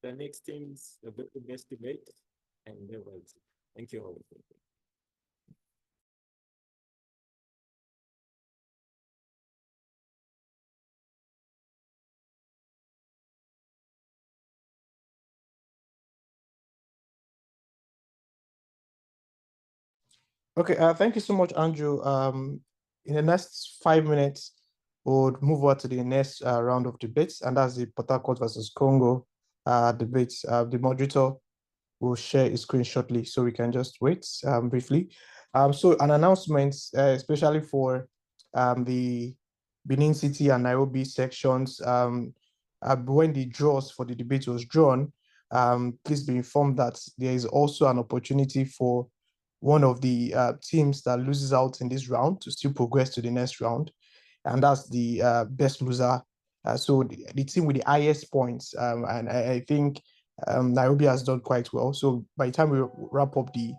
The next team's the best debate, and there was. Thank you all. Okay, thank you so much, Andrew. In the next 5 minutes, we'll move on to the next round of debates, and that's the Port-Harcourt versus Congo debates. The moderator will share his screen shortly, so we can just wait briefly. So an announcement, especially for the Benin City and Nairobi sections, when the draws for the debate was drawn, please be informed that there is also an opportunity for one of the teams that loses out in this round to still progress to the next round, and that's the best loser. So the team with the highest points, and I think Nairobi has done quite well. So by the time we wrap up the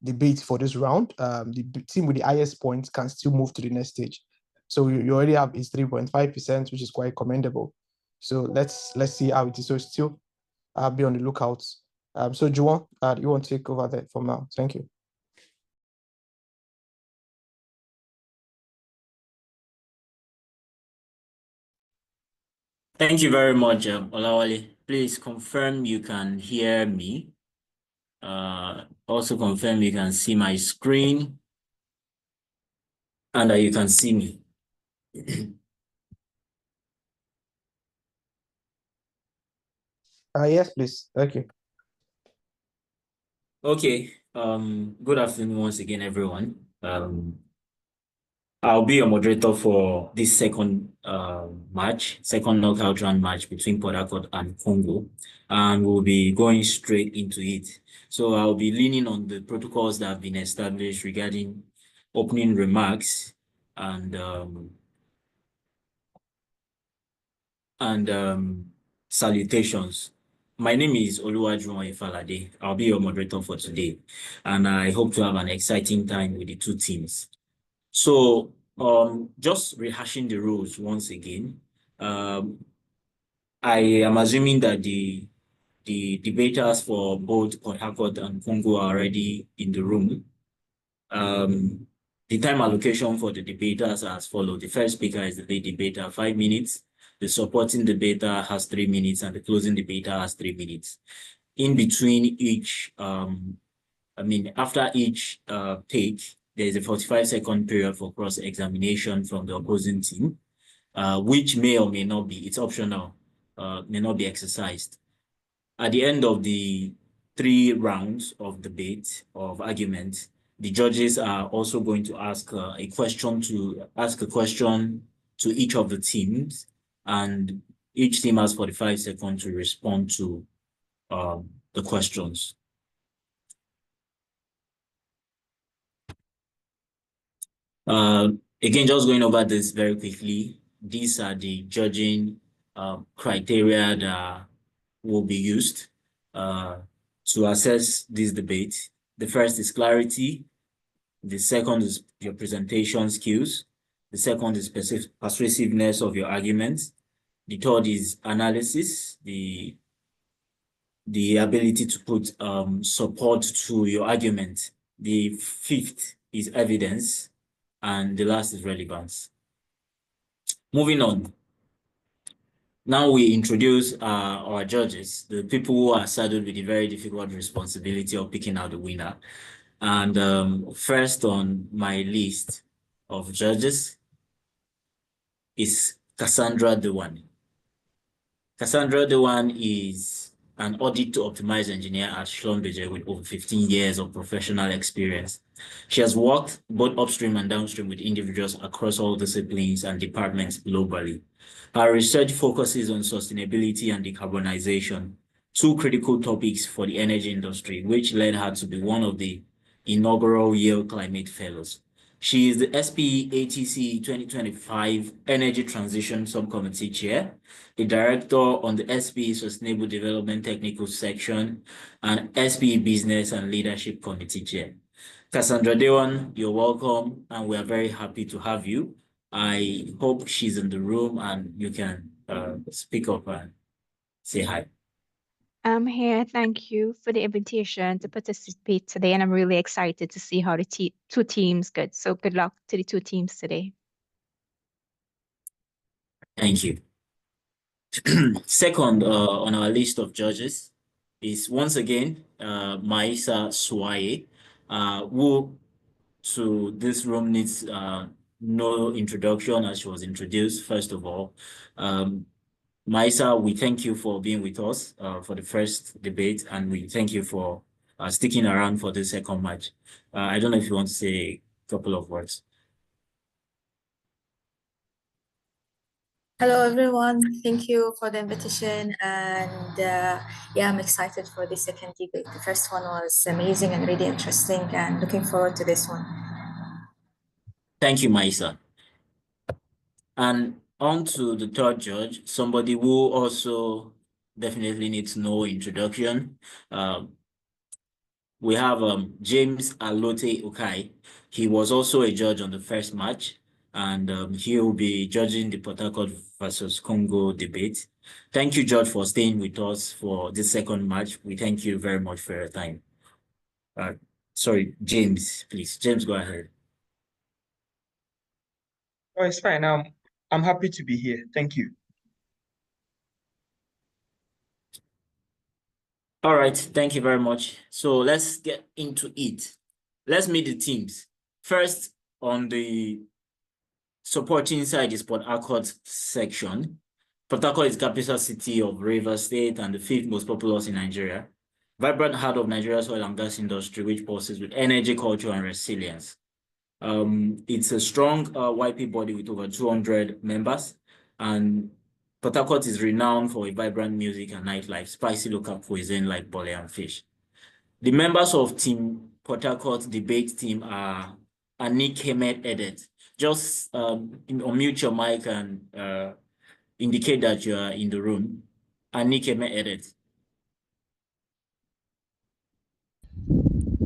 debate for this round, the team with the highest points can still move to the next stage. So you already have is 3.5%, which is quite commendable. So let's see how it is. So still be on the lookout. So Juwon, you want to take over that from now? Thank you. Thank you very much, Olawale. Please confirm you can hear me. Also confirm you can see my screen and that you can see me. Yes, please. Thank you. Okay. Good afternoon once again, everyone. I'll be your moderator for this second knockout round match between Port-Harcourt and Congo, and we'll be going straight into it. So I'll be leaning on the protocols that have been established regarding opening remarks and salutations. My name is Oluwajuwon Ifalade. I'll be your moderator for today, and I hope to have an exciting time with the two teams. So, just rehashing the rules once again, I am assuming that the debaters for both Port-Harcourt and Congo are already in the room. The time allocation for the debaters are as follows. The first speaker is the lead debater, 5 minutes. The supporting debater has 3 minutes, and the closing debater has 3 minutes. In between each, after each take, there is a 45-second period for cross-examination from the opposing team, which may or may not be, it's optional, may not be exercised. At the end of the 3 rounds of debate, of argument, the judges are also going to ask a question to each of the teams, and each team has 45 seconds to respond to the questions. Again, just going over this very quickly, these are the judging criteria that will be used to assess this debate. The first is clarity. The second is your presentation skills. The second is persuasiveness of your arguments. The third is analysis, the ability to put support to your argument. The fifth is evidence. And the last is relevance. Moving on. Now we introduce our judges, the people who are saddled with the very difficult responsibility of picking out the winner. And first on my list of judges is Cassandra Dewan. Cassandra Dewan is an audit to optimize engineer at Schlumberger with over 15 years of professional experience. She has worked both upstream and downstream with individuals across all disciplines and departments globally. Her research focuses on sustainability and decarbonization, 2 critical topics for the energy industry, which led her to be one of the inaugural Yale Climate Fellows. She is the SPE ATC 2025 Energy Transition Subcommittee Chair, the Director on the SPE Sustainable Development Technical Section, and SPE Business and Leadership Committee Chair. Cassandra Dewan, you're welcome, and we are very happy to have you. I hope she's in the room and you can speak up and say hi. I'm here. Thank you for the invitation to participate today, and I'm really excited to see how the two teams go. So good luck to the two teams today. Thank you. Second on our list of judges is once again Maisa Suaye, who to this room needs no introduction as she was introduced. First of all, Maisa, we thank you for being with us for the first debate, and we thank you for sticking around for the second match. I don't know if you want to say a couple of words. Hello everyone, thank you for the invitation, and yeah, I'm excited for the second debate. The first one was amazing and really interesting, and looking forward to this one. Thank you, Maisa. And on to the third judge, somebody who also definitely needs no introduction. We have James Alote Ukai. He was also a judge on the first match, and he will be judging the Port-Harcourt versus Congo debate. Thank you, George, for staying with us for this second match. We thank you very much for your time. Sorry, James, please. James, go ahead. Oh, it's fine. I'm happy to be here. Thank you. All right, thank you very much. So let's get into it. Let's meet the teams. First, on the supporting side is Port-Harcourt section. Port-Harcourt is capital city of Rivers State and the fifth most populous in Nigeria. Vibrant heart of Nigeria's oil and gas industry, which pulses with energy, culture, and resilience. It's a strong YP body with over 200 members, and Port-Harcourt is renowned for a vibrant music and nightlife, spicy local cuisine like bole and fish. The members of Team Port-Harcourt debate team are Anik Hemed Edet. Just unmute your mic and indicate that you are in the room. Anik Hemed Edet.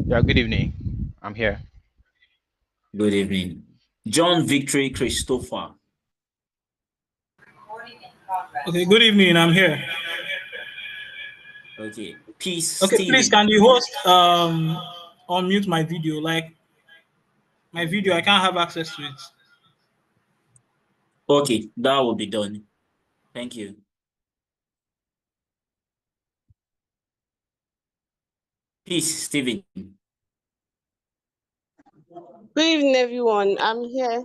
Yeah, good evening. I'm here. Good evening. John Victory Christopher. Okay, good evening. I'm here. Okay. Peace. Okay, Steven. please, can the host unmute my video? Like my video, I can't have access to it. Okay, that will be done. Thank you. Peace, Steven. Good evening, everyone. I'm here.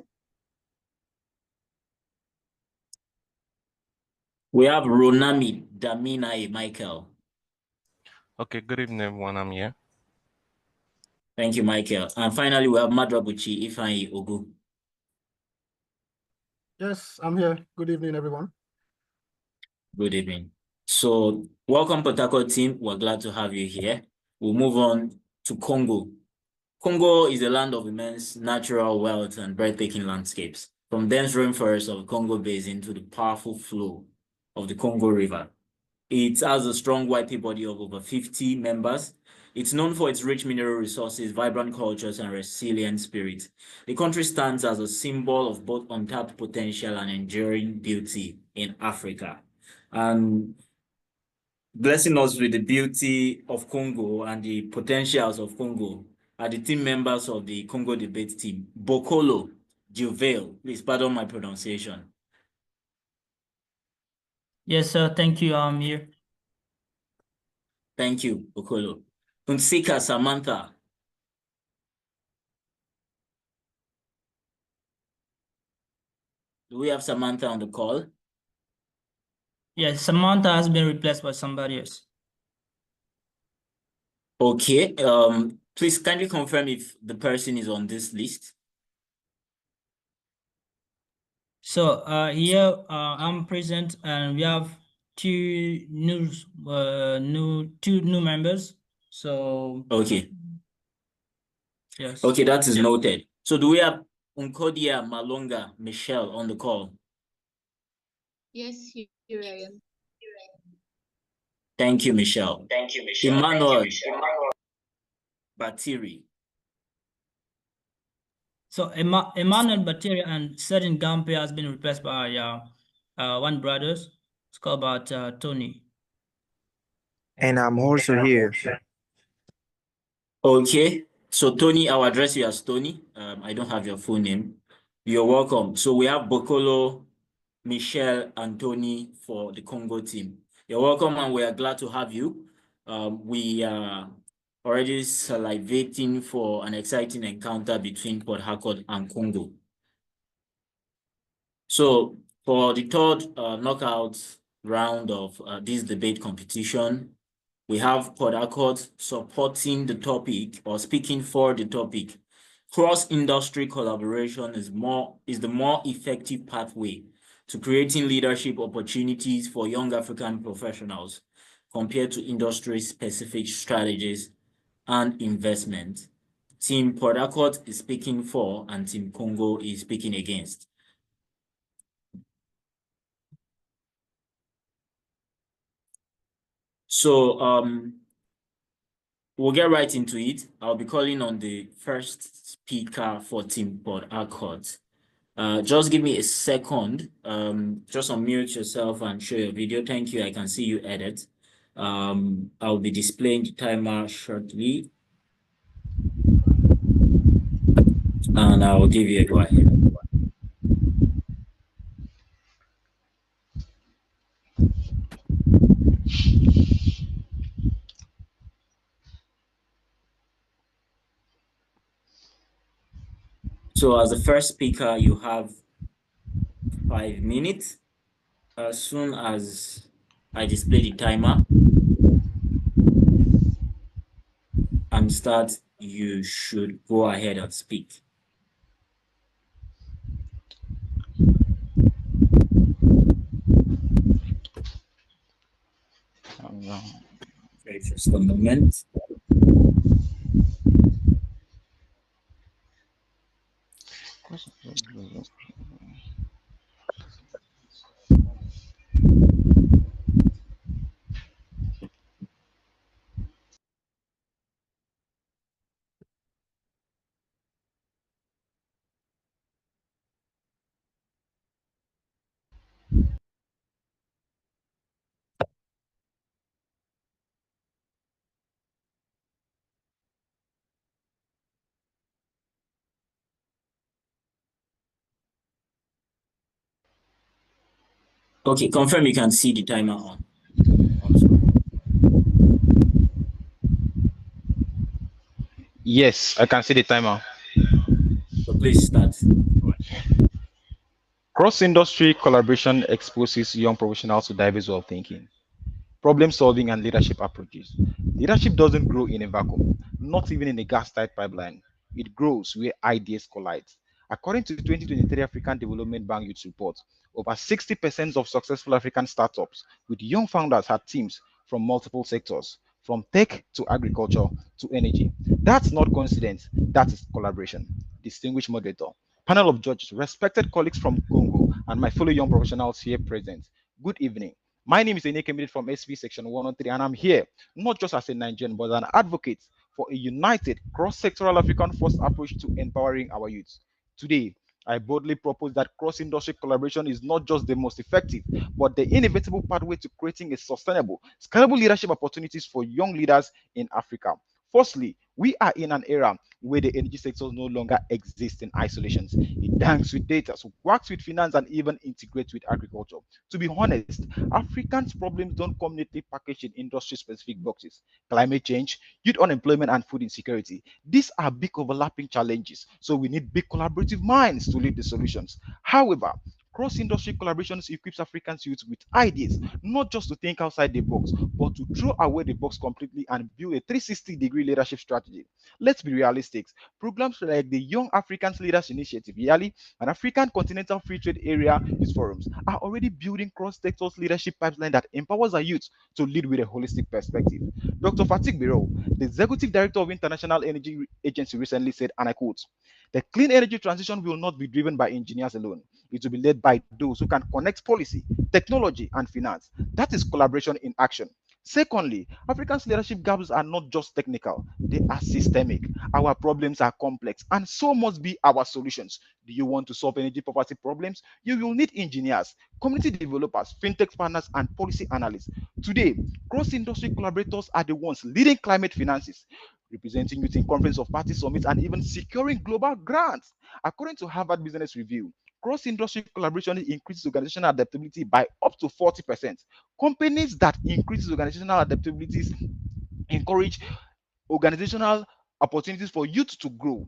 We have Ronami Daminae Michael. Okay, good evening, everyone. I'm here. Thank you, Michael. And finally, we have Madrabuchi Ifeanyi Ogu. Yes, I'm here. Good evening, everyone. Good evening. So, welcome, Port-Harcourt team. We're glad to have you here. We'll move on to Congo. Congo is a land of immense natural wealth and breathtaking landscapes, from dense rainforests of the Congo Basin to the powerful flow of the Congo River. It has a strong YP body of over 50 members. It's known for its rich mineral resources, vibrant cultures, and resilient spirit. The country stands as a symbol of both untapped potential and enduring beauty in Africa. And blessing us with the beauty of Congo and the potentials of Congo are the team members of the Congo debate team. Bokolo Juvel, please pardon my pronunciation. Yes, sir. Thank you. I'm here. Thank you, Bokolo. Unsika Samantha. Do we have Samantha on the call? Yes, Samantha has been replaced by somebody else. Okay. Please kindly confirm if the person is on this list. So here I'm present, and we have two new members. So okay. Yes. Okay, that is noted. So do we have Unkodia Malonga Michelle on the call? Yes, here I am. Thank you, Michelle. Thank you, Michelle. Emmanuel Batiri. So Emmanuel Batiri and Sedin Gampe has been replaced by one brothers. It's called about Tony. And I'm also here. Okay, so Tony, I'll address you as Tony. I don't have your full name. You're welcome. So we have Bokolo, Michelle, and Tony for the Congo team. You're welcome, and we are glad to have you. We are already salivating for an exciting encounter between Port-Harcourt and Congo. So for the third knockout round of this debate competition, we have Port-Harcourt supporting the topic or speaking for the topic. Cross-industry collaboration is the more effective pathway to creating leadership opportunities for young African professionals compared to industry-specific strategies and investment. Team Port-Harcourt is speaking for and Team Congo is speaking against. So we'll get right into it. I'll be calling on the first speaker for Team Port-Harcourt. Just give me a second. Just unmute yourself and show your video. Thank you. I can see you edit. I'll be displaying the timer shortly. And I'll give you a go ahead. So as the first speaker, you have 5 minutes. As soon as I display the timer and start, you should go ahead and speak. Okay, just a moment. Okay, confirm you can see the timer on. Yes, I can see the timer. So please start. Cross-industry collaboration exposes young professionals to diverse way of thinking, problem solving, and leadership approaches. Leadership doesn't grow in a vacuum, not even in a gas-tight pipeline. It grows where ideas collide. According to the 2023 African Development Bank Youth Report, over 60% of successful African startups with young founders had teams from multiple sectors, from tech to agriculture to energy. That's not coincidence, that is collaboration. Distinguished moderator, panel of judges, respected colleagues from Congo, and my fellow young professionals here present. Good evening. My name is Eneke from SPE Section 103, and I'm here not just as a Nigerian, but as an advocate for a united cross-sectoral African-first approach to empowering our youth. Today, I boldly propose that cross-industry collaboration is not just the most effective, but the inevitable pathway to creating a sustainable, scalable leadership opportunities for young leaders in Africa. Firstly, we are in an era where the energy sector no longer exists in isolations. It banks with data, so works with finance, and even integrates with agriculture. To be honest, Africans' problems don't come neatly packaged in industry-specific boxes. Climate change, youth unemployment, and food insecurity. These are big overlapping challenges, so we need big collaborative minds to lead the solutions. However, cross-industry collaborations equips Africans youth with ideas, not just to think outside the box, but to throw away the box completely and build a 360-degree leadership strategy. Let's be realistic. Programs like the Young Africans Leaders Initiative, YALI, and African Continental Free Trade Area Youth Forums are already building cross-sectors leadership pipeline that empowers our youth to lead with a holistic perspective. Dr. Fatik Biro, the Executive Director of International Energy Agency, recently said, and I quote, "The clean energy transition will not be driven by engineers alone. It will be led by those who can connect policy, technology, and finance. That is collaboration in action." Secondly, Africa's leadership gaps are not just technical, they are systemic. Our problems are complex, and so must be our solutions. Do you want to solve energy poverty problems? You will need engineers, community developers, fintech partners, and policy analysts. Today, cross-industry collaborators are the ones leading climate finances, representing youth in conference of party summits, and even securing global grants. According to Harvard Business Review, cross-industry collaboration increases organizational adaptability by up to 40%. Companies that increase organizational adaptabilities encourage organizational opportunities for youth to grow,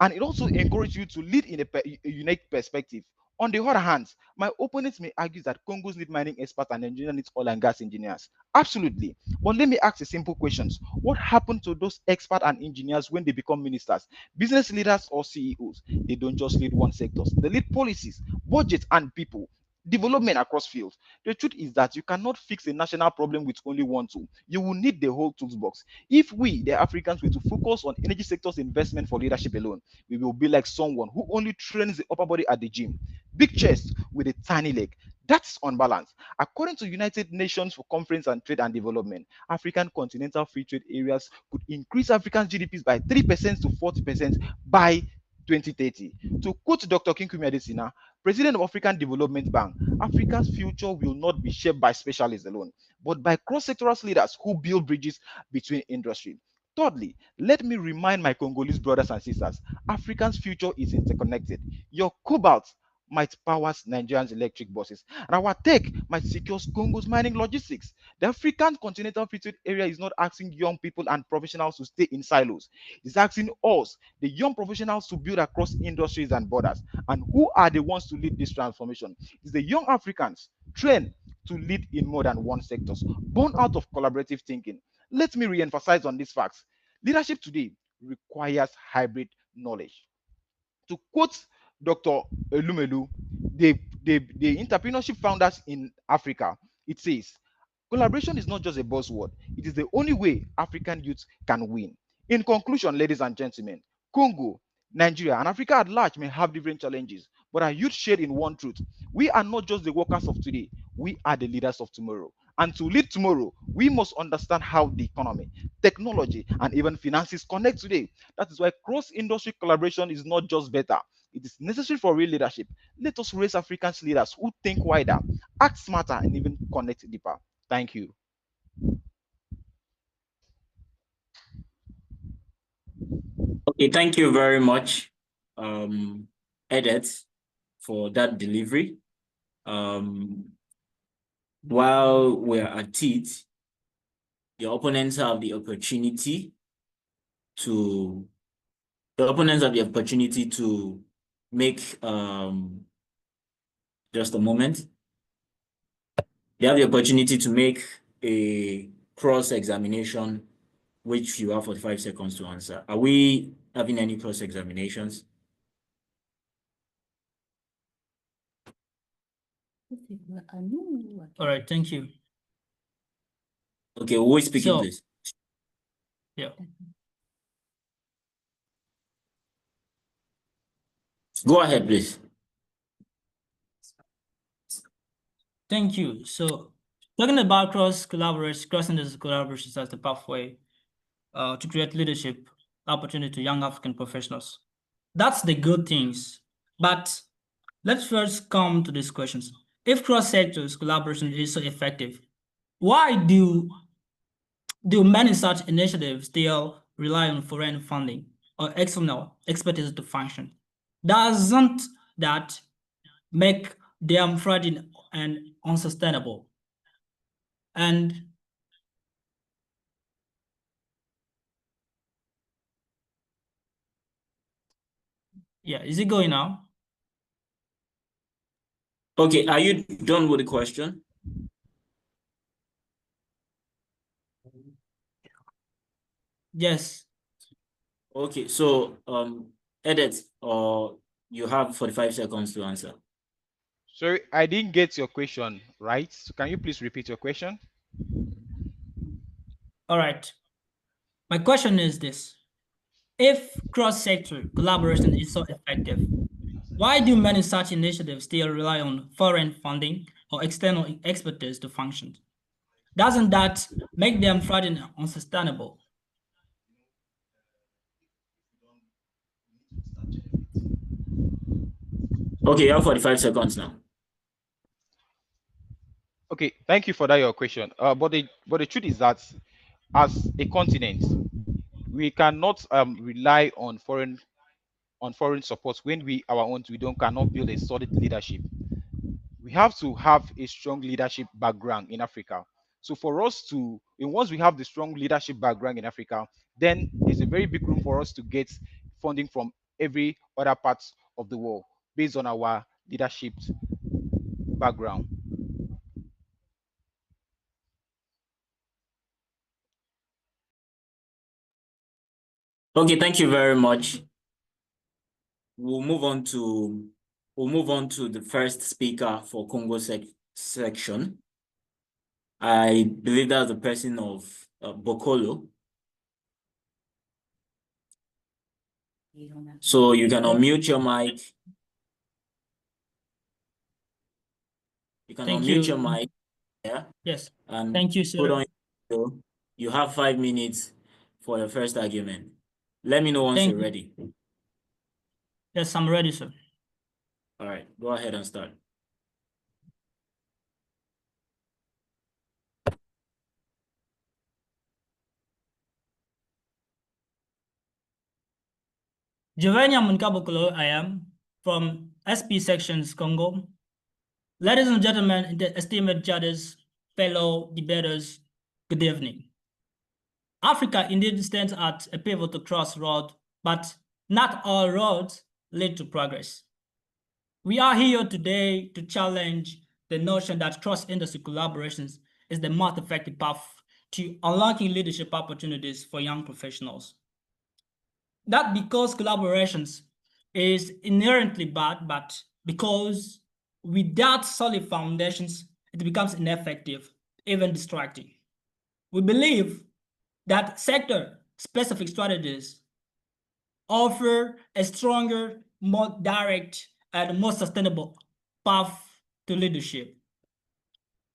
and it also encourages you to lead in a unique perspective. On the other hand, my opponents may argue that Congos need mining experts and Nigeria needs oil and gas engineers. Absolutely. But let me ask a simple question. What happened to those experts and engineers when they become ministers, business leaders, or CEOs? They don't just lead one sector. They lead policies, budgets, and people. Development across fields. The truth is that you cannot fix a national problem with only one tool. You will need the whole toolbox. If we, the Africans, were to focus on energy sector's investment for leadership alone, we will be like someone who only trains the upper body at the gym. Big chest with a tiny leg. That's unbalanced. According to United Nations for Conference on Trade and Development, African continental free trade areas could increase African GDPs by 3% to 40% by 2030. To quote Dr. Kinkumi Adesina, President of African Development Bank, Africa's future will not be shaped by specialists alone, but by cross-sectoral leaders who build bridges between industry. Thirdly, let me remind my Congolese brothers and sisters, Africa's future is interconnected. Your cobalt might power Nigerians' electric buses, and our tech might secure Congo's mining logistics. The African continental free trade area is not asking young people and professionals to stay in silos. It's asking us, the young professionals, to build across industries and borders. And who are the ones to lead this transformation? It's the young Africans trained to lead in more than one sector, born out of collaborative thinking. Let me re-emphasize on these facts. Leadership today requires hybrid knowledge. To quote Dr. Elumelu, the entrepreneurship founders in Africa, it says, collaboration is not just a buzzword, it is the only way African youth can win. In conclusion, ladies and gentlemen, Congo, Nigeria, and Africa at large may have different challenges, but our youth share in one truth. We are not just the workers of today, we are the leaders of tomorrow. And to lead tomorrow, we must understand how the economy, technology, and even finances connect today. That is why cross-industry collaboration is not just better, it is necessary for real leadership. Let us raise African leaders who think wider, act smarter, and even connect deeper. Thank you. Okay, thank you very much, Edith, for that delivery. While we're at it, your opponents have the opportunity to make just a moment. They have the opportunity to make a cross-examination, which you have 45 seconds to answer. Are we having any cross-examinations? All right, thank you. Okay, who is speaking, So, please? yeah. Go ahead, please. Thank you. So, talking about cross-industry collaborations as the pathway to create leadership opportunity to young African professionals. That's the good things. But let's first come to these questions. If cross-sectors collaboration is so effective, why do many such initiatives still rely on foreign funding or external expertise to function? Doesn't that make them fragile and unsustainable? And yeah, is it going now? Okay, are you done with the question? Yes. Okay, so Edith, you have 45 seconds to answer. Sorry, I didn't get your question, right? So can you please repeat your question? All right. My question is this. If cross-sector collaboration is so effective, why do many such initiatives still rely on foreign funding or external expertise to function? Doesn't that make them threatened and unsustainable? Okay, you have 45 seconds now. Okay, thank you for that your question. But the truth is that as a continent, we cannot rely on foreign support when we cannot build a solid leadership. We have to have a strong leadership background in Africa. So for us to, and once we have the strong leadership background in Africa, then there's a very big room for us to get funding from every other part of the world based on our leadership background. Okay, thank you very much. We'll move on to the first speaker for Congo section. I believe that's the person of Bokolo. So you can unmute your mic. You can unmute your mic. Yeah. Yes. And thank you, sir. put on your video. You have 5 minutes for your first argument. Let me know once you're ready. Yes, I'm ready, sir. All right, go ahead and start. Jovania Munkabokolo, I am from SPE sections, Congo. Ladies and gentlemen, esteemed judges, fellow debaters, good evening. Africa indeed stands at a pivotal crossroad, but not all roads lead to progress. We are here today to challenge the notion that cross-industry collaborations is the most effective path to unlocking leadership opportunities for young professionals. Not because collaborations is inherently bad, but because without solid foundations, it becomes ineffective, even distracting. We believe that sector-specific strategies offer a stronger, more direct, and more sustainable path to leadership.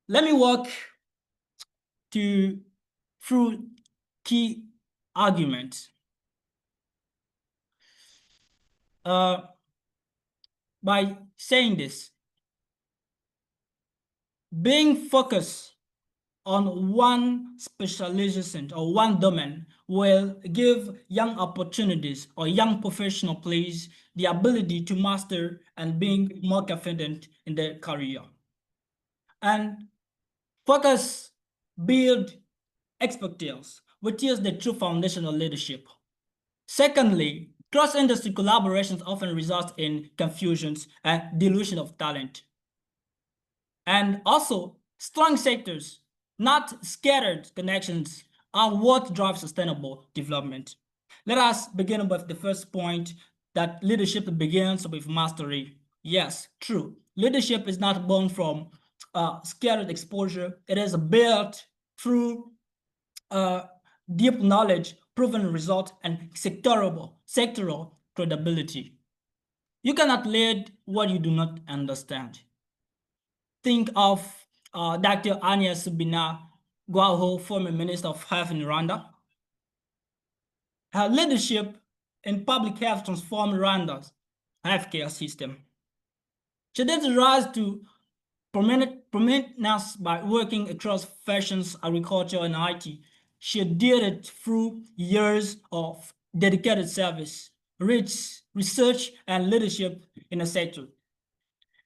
Let me walk through key arguments. By saying this, being focused on one specialization or one domain will give young opportunities or young professional players the ability to master and being more confident in their career. And focus build expertise, which is the true foundation of leadership. Secondly, cross-industry collaborations often result in confusions and dilution of talent. And also, strong sectors, not scattered connections, are what drive sustainable development. Let us begin with the first point, that leadership begins with mastery. Yes, true. Leadership is not born from scattered exposure. It is built through deep knowledge, proven result, and sectoral credibility. You cannot lead what you do not understand. Think of Dr. Anya Subina Gwaho, former Minister of Health in Rwanda. Her leadership in public health transformed Rwanda's healthcare system. She did rise to prominence by working across fashions, agriculture, and IT. She did it through years of dedicated service, rich research, and leadership in the sector.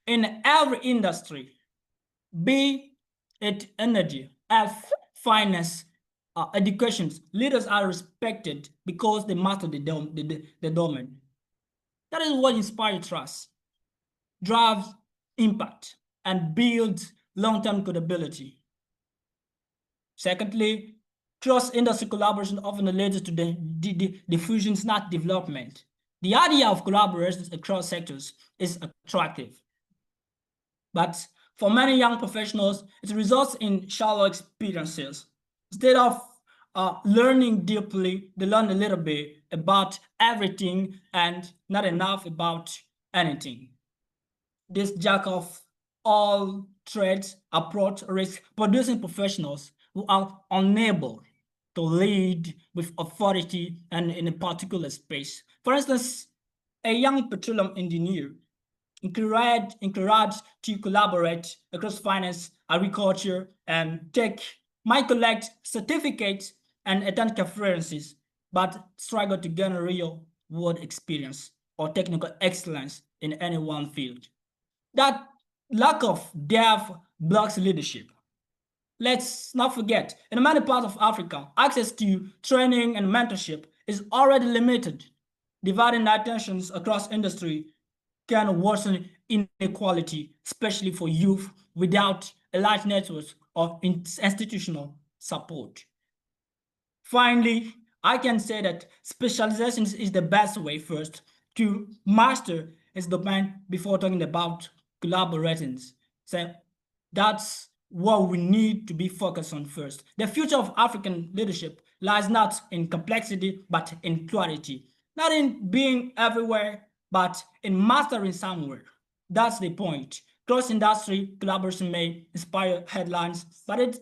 In every industry, be it energy, health, finance, education, leaders are respected because they master the domain. That is what inspires trust, drives impact, and builds long-term credibility. Secondly, cross-industry collaboration often leads to the diffusions, not development. The idea of collaborations across sectors is attractive, but for many young professionals, it results in shallow experiences. Instead of learning deeply, they learn a little bit about everything and not enough about anything. This jack of all trades approach risks producing professionals who are unable to lead with authority and in a particular space. For instance, a young petroleum engineer encouraged to collaborate across finance, agriculture, and tech might collect certificates and attend conferences, but struggle to gain a real world experience or technical excellence in any one field. That lack of depth blocks leadership. Let's not forget, in many parts of Africa, access to training and mentorship is already limited. Dividing attentions across industry can worsen inequality, especially for youth without a large network of institutional support. Finally, I can say that specialization is the best way first to master his domain before talking about collaborating. So that's what we need to be focused on first. The future of African leadership lies not in complexity, but in clarity. Not in being everywhere, but in mastering somewhere. That's the point. Cross-industry collaboration may inspire headlines, but it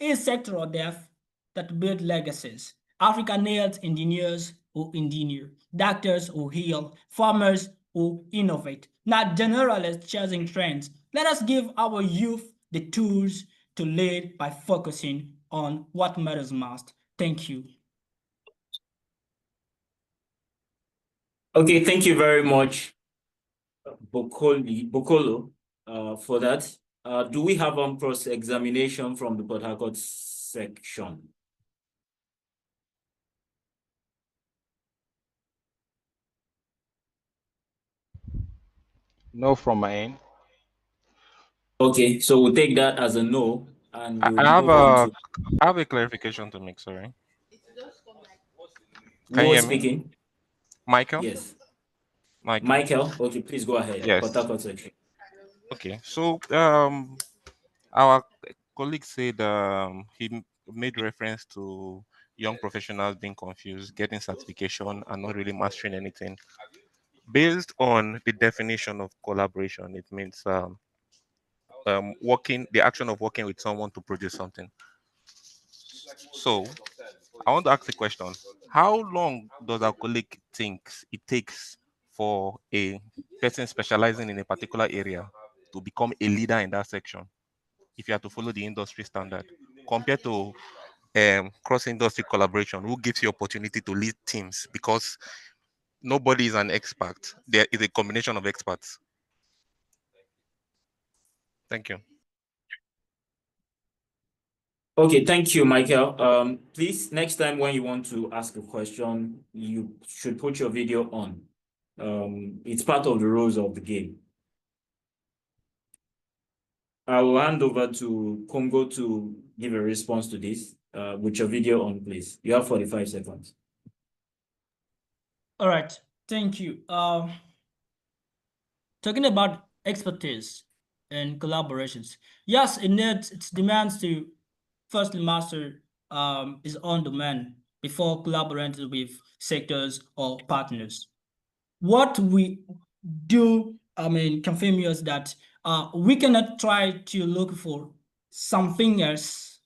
is sectoral depth that build legacies. Africa needs engineers who engineer, doctors who heal, farmers who innovate, not generalists chasing trends. Let us give our youth the tools to lead by focusing on what matters most. Thank you. Okay, thank you very much, Bokolo, for that. Do we have cross-examination from the Port-Harcourt section? No from my end. Okay, so we'll take that as a no, and we'll I have move on to I have a clarification to make, sorry. Can who you is hear me? speaking? Michael? Yes. Michael. Michael, okay, please go ahead. Yes. Port-Harcourt section. Okay, so our colleague said made reference to young professionals being confused, getting certification, and not really mastering anything. Based on the definition of collaboration, it means the action of working with someone to produce something. So I want to ask the question: how long does our colleague think it takes for a person specializing in a particular area to become a leader in that section, if you have to follow the industry standard, compared to cross-industry collaboration, who gives you opportunity to lead teams? Because nobody is an expert. There is a combination of experts. Thank you. Okay, thank you, Michael. Please, next time when you want to ask a question, you should put your video on. It's part of the rules of the game. I will hand over to Congo to give a response to this. With your video on, please. You have 45 seconds. All right, thank you. Talking about expertise and collaborations, yes, it demands to firstly master his own domain before collaborating with sectors or partners. What we do, confirm is that we cannot try to look for something else,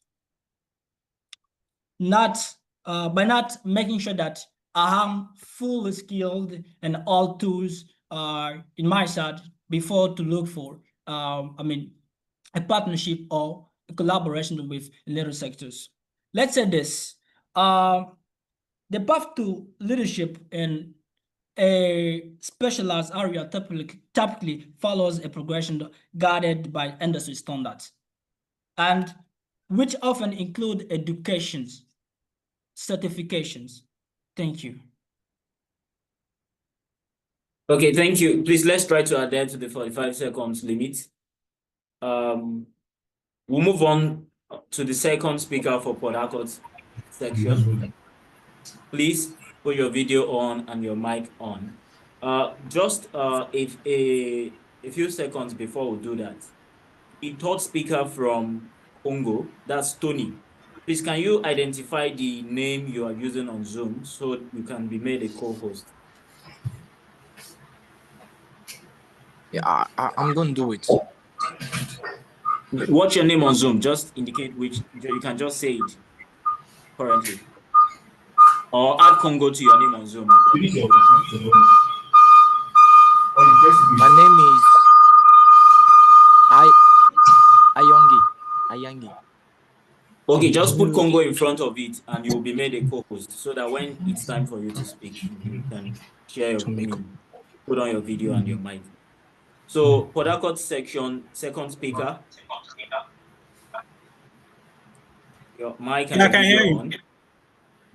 by not making sure that I am fully skilled and all tools are in my side before to look for a partnership or a collaboration with little sectors. Let's say this: the path to leadership in a specialized area typically follows a progression guided by industry standards, and which often include educations, certifications. Thank you. Okay, thank you. Please, let's try to adhere to the 45 seconds limit. We'll move on to the second speaker for Port-Harcourt section. Please put your video on and your mic on. Just a few seconds before we do that, the third speaker from Congo, that's Tony. Please, can you identify the name you are using on Zoom so you can be made a co-host? Yeah, I'm gonna do it. What's your name on Zoom? Just indicate which, you can just say it currently. Or add Congo to your name on Zoom. My name is Ayangi. Okay, just put Congo in front of it and you'll be made a co-host so that when it's time for you to speak, you can share your, put on your video and your mic. So Port-Harcourt section, second speaker. Your mic and Yeah, I your can hear video you. on.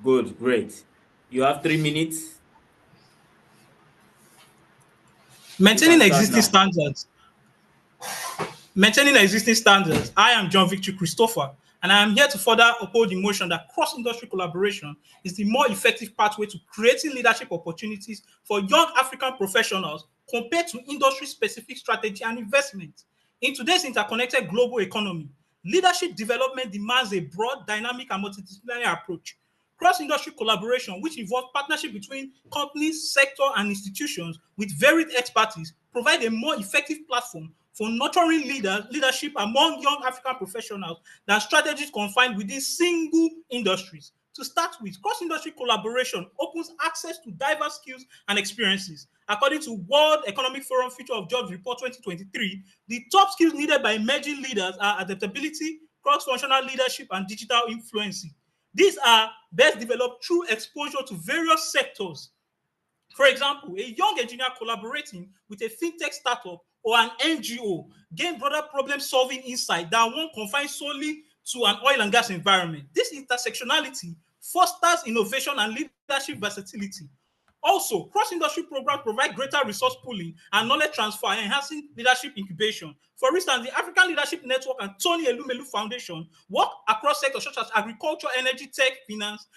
Good, great. You have 3 minutes. Maintaining start existing now. standards. Maintaining existing standards. I am John Victor Christopher, and I am here to further uphold the motion that cross-industry collaboration is the more effective pathway to creating leadership opportunities for young African professionals compared to industry-specific strategy and investment. In today's interconnected global economy, leadership development demands a broad, dynamic, and multidisciplinary approach. Cross-industry collaboration, which involves partnership between companies, sector, and institutions with varied expertise, provide a more effective platform for nurturing leadership among young African professionals than strategies confined within single industries. To start with, cross-industry collaboration opens access to diverse skills and experiences. According to World Economic Forum Future of Jobs Report 2023, the top skills needed by emerging leaders are adaptability, cross-functional leadership, and digital influencing. These are best developed through exposure to various sectors. For example, a young engineer collaborating with a fintech startup or an NGO gain broader problem-solving insight than one confined solely to an oil and gas environment. This intersectionality fosters innovation and leadership versatility. Also, cross-industry programs provide greater resource pooling and knowledge transfer, enhancing leadership incubation. For instance, the African Leadership Network and Tony Elumelu Foundation work across sectors such as agriculture, energy, tech, finance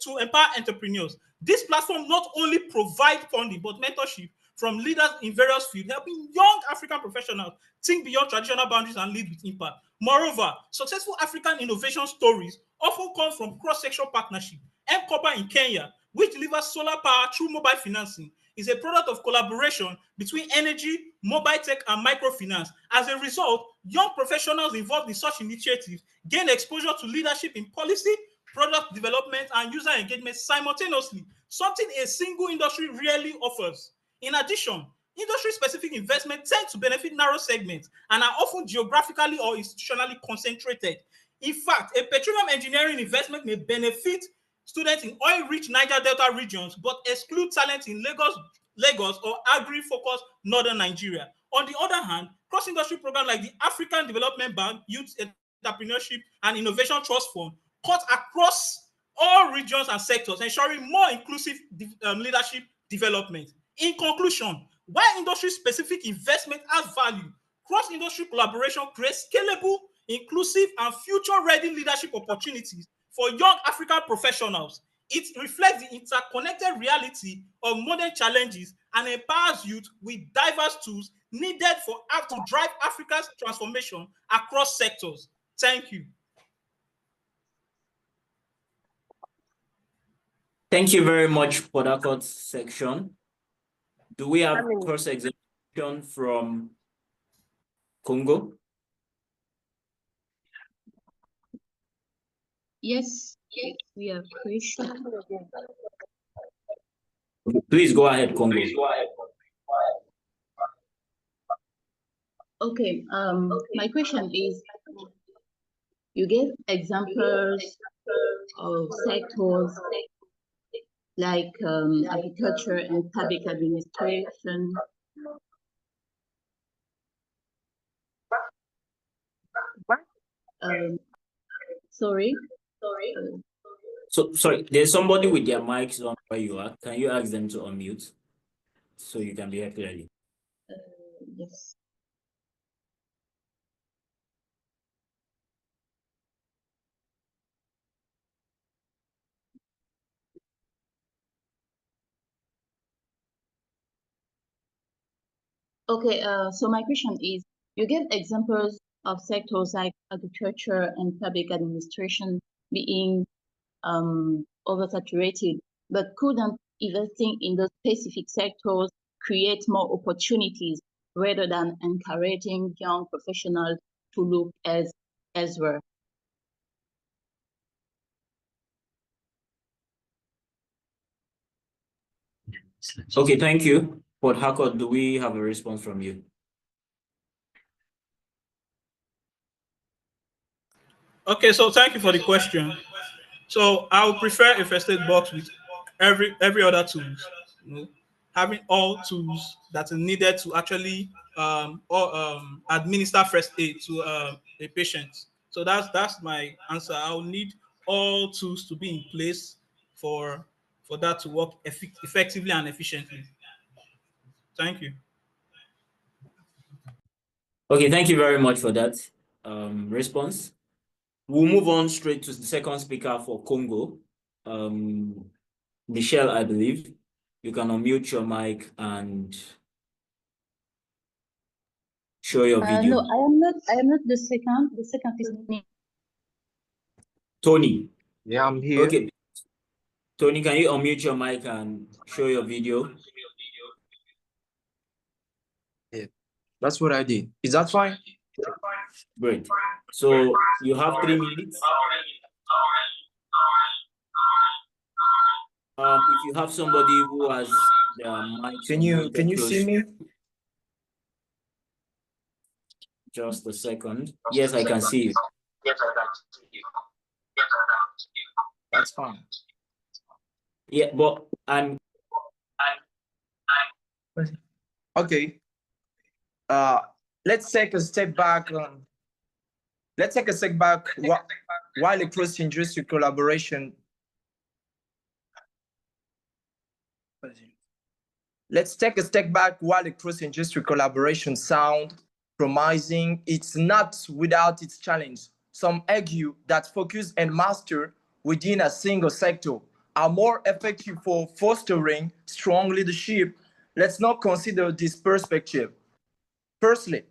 to empower entrepreneurs. This platform not only provide funding but mentorship from leaders in various fields, helping young African professionals think beyond traditional boundaries and lead with impact. Moreover, successful African innovation stories often come from cross-sectional partnership. M-Copper in Kenya, which delivers solar power through mobile financing, is a product of collaboration between energy, mobile tech, and microfinance. As a result, young professionals involved in such initiatives gain exposure to leadership in policy, product development, and user engagement simultaneously, something a single industry rarely offers. In addition, industry-specific investment tend to benefit narrow segments and are often geographically or institutionally concentrated. In fact, a petroleum engineering investment may benefit students in oil-rich Niger Delta regions, but exclude talent in Lagos or agri-focused northern Nigeria. On the other hand, cross-industry programs like the African Development Bank, Youth Entrepreneurship and Innovation Trust Fund cut across all regions and sectors, ensuring more inclusive leadership development. In conclusion, while industry-specific investment has value, cross-industry collaboration creates scalable, inclusive, and future-ready leadership opportunities for young African professionals. It reflects the interconnected reality of modern challenges and empowers youth with diverse tools needed for us to drive Africa's transformation across sectors. Thank you. Thank you very much, Port-Harcourt section. Do we have cross-examination from Congo? Yes, we have question. Please go ahead, Congo. Okay, my question is, you gave examples of sectors like agriculture and public administration. Sorry. So sorry, there's somebody with their mics on where you are. Can you ask them to unmute so you can be heard clearly? Yes. Okay, so my question is, you gave examples of sectors like agriculture and public administration being oversaturated, but couldn't investing in those specific sectors create more opportunities rather than encouraging young professionals to look elsewhere. Okay, thank you. Port-Harcourt, do we have a response from you? Okay, so thank you for the question. So I would prefer a first aid box with every other tools. You know, having all tools that are needed to actually administer first aid to a patient. So that's my answer. I'll need all tools to be in place for that to work effectively and efficiently. Thank you. Okay, thank you very much for that response. We'll move on straight to the second speaker for Congo. Michelle, I believe. You can unmute your mic and show your video. No, I am not the second. The second is me. Tony. Yeah, I'm here. Okay. Tony, can you unmute your mic and show your video? Yeah, that's what I did. Is that fine? Great. So you have 3 minutes. If you have somebody who has their mic, Can you see me? Just a second. Yes, I can see you. That's fine. Yeah, but I'm okay. Let's take a step back. Let's take a step back while a cross-industry collaboration. Let's take a step back while a cross-industry collaboration sound promising. It's not without its challenge. Some argue that focus and master within a single sector are more effective for fostering strong leadership. Let's not consider this perspective. Firstly,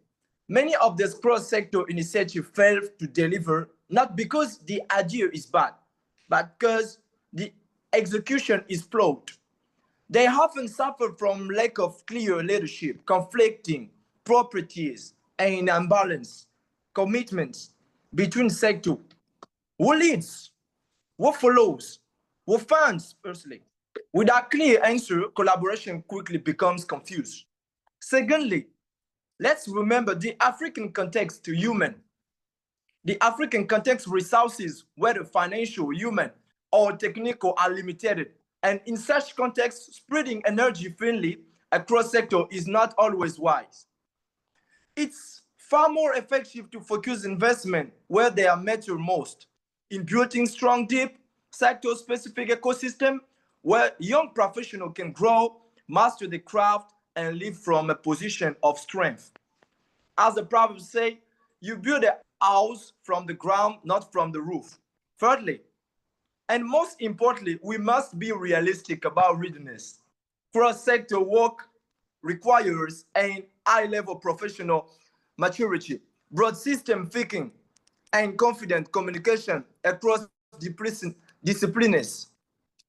many of these cross-sector initiatives fail to deliver, not because the idea is bad, but because the execution is flawed. They often suffer from lack of clear leadership, conflicting properties, and imbalance commitments between sectors. Who leads? Who follows? Who funds, firstly? Without clear answer, collaboration quickly becomes confused. Secondly, let's remember the African context to human. The African context resources, whether financial, human, or technical, are limited. And in such context, spreading energy freely across sector is not always wise. It's far more effective to focus investment where they are matter most, in building strong, deep, sector-specific ecosystem where young professionals can grow, master the craft, and live from a position of strength. As the proverbs say, you build a house from the ground, not from the roof. Thirdly, and most importantly, we must be realistic about readiness. Cross-sector work requires a high-level professional maturity, broad system thinking, and confident communication across disciplines.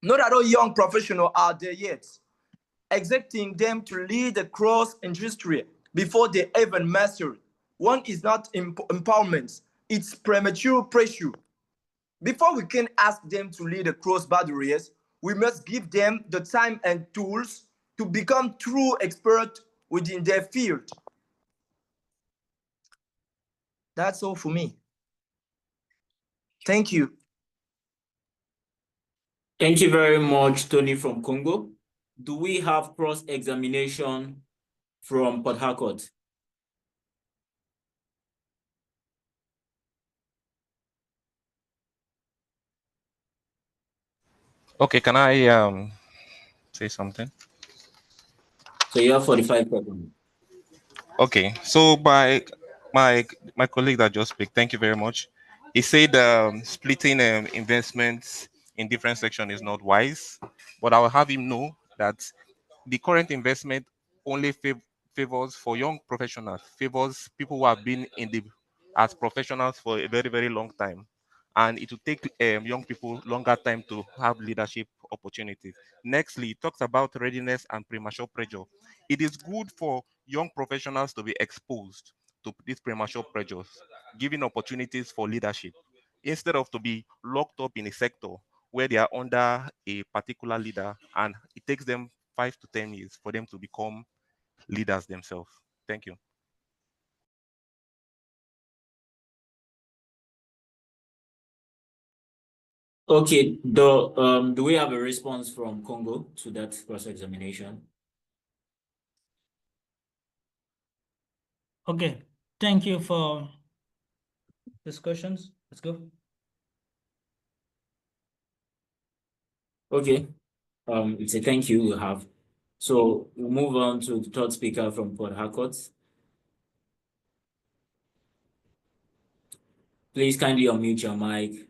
Not all young professionals are there yet, expecting them to lead across industry before they even master. One is not empowerment, it's premature pressure. Before we can ask them to lead across barriers, we must give them the time and tools to become true experts within their field. That's all for me. Thank you. Thank you very much, Tony from Congo. Do we have cross-examination from Port-Harcourt? Okay, can I say something? So you have 45 seconds. Okay, so my colleague that just spoke, thank you very much. He said splitting investments in different sections is not wise, but I will have him know that the current investment only favors for young professionals, favors people who have been in the as professionals for a very, very long time. And it will take young people longer time to have leadership opportunities. Nextly, it talks about readiness and premature pressure. It is good for young professionals to be exposed to these premature pressures. giving opportunities for leadership instead of to be locked up in a sector where they are under a particular leader and it takes them 5 to 10 years for them to become leaders themselves. Thank you. Okay, do we have a response from Congo to that cross-examination? Okay, thank you for discussions. Let's go. Okay, it's a thank you we have. So we'll move on to the third speaker from Port-Harcourt. Please kindly unmute your mic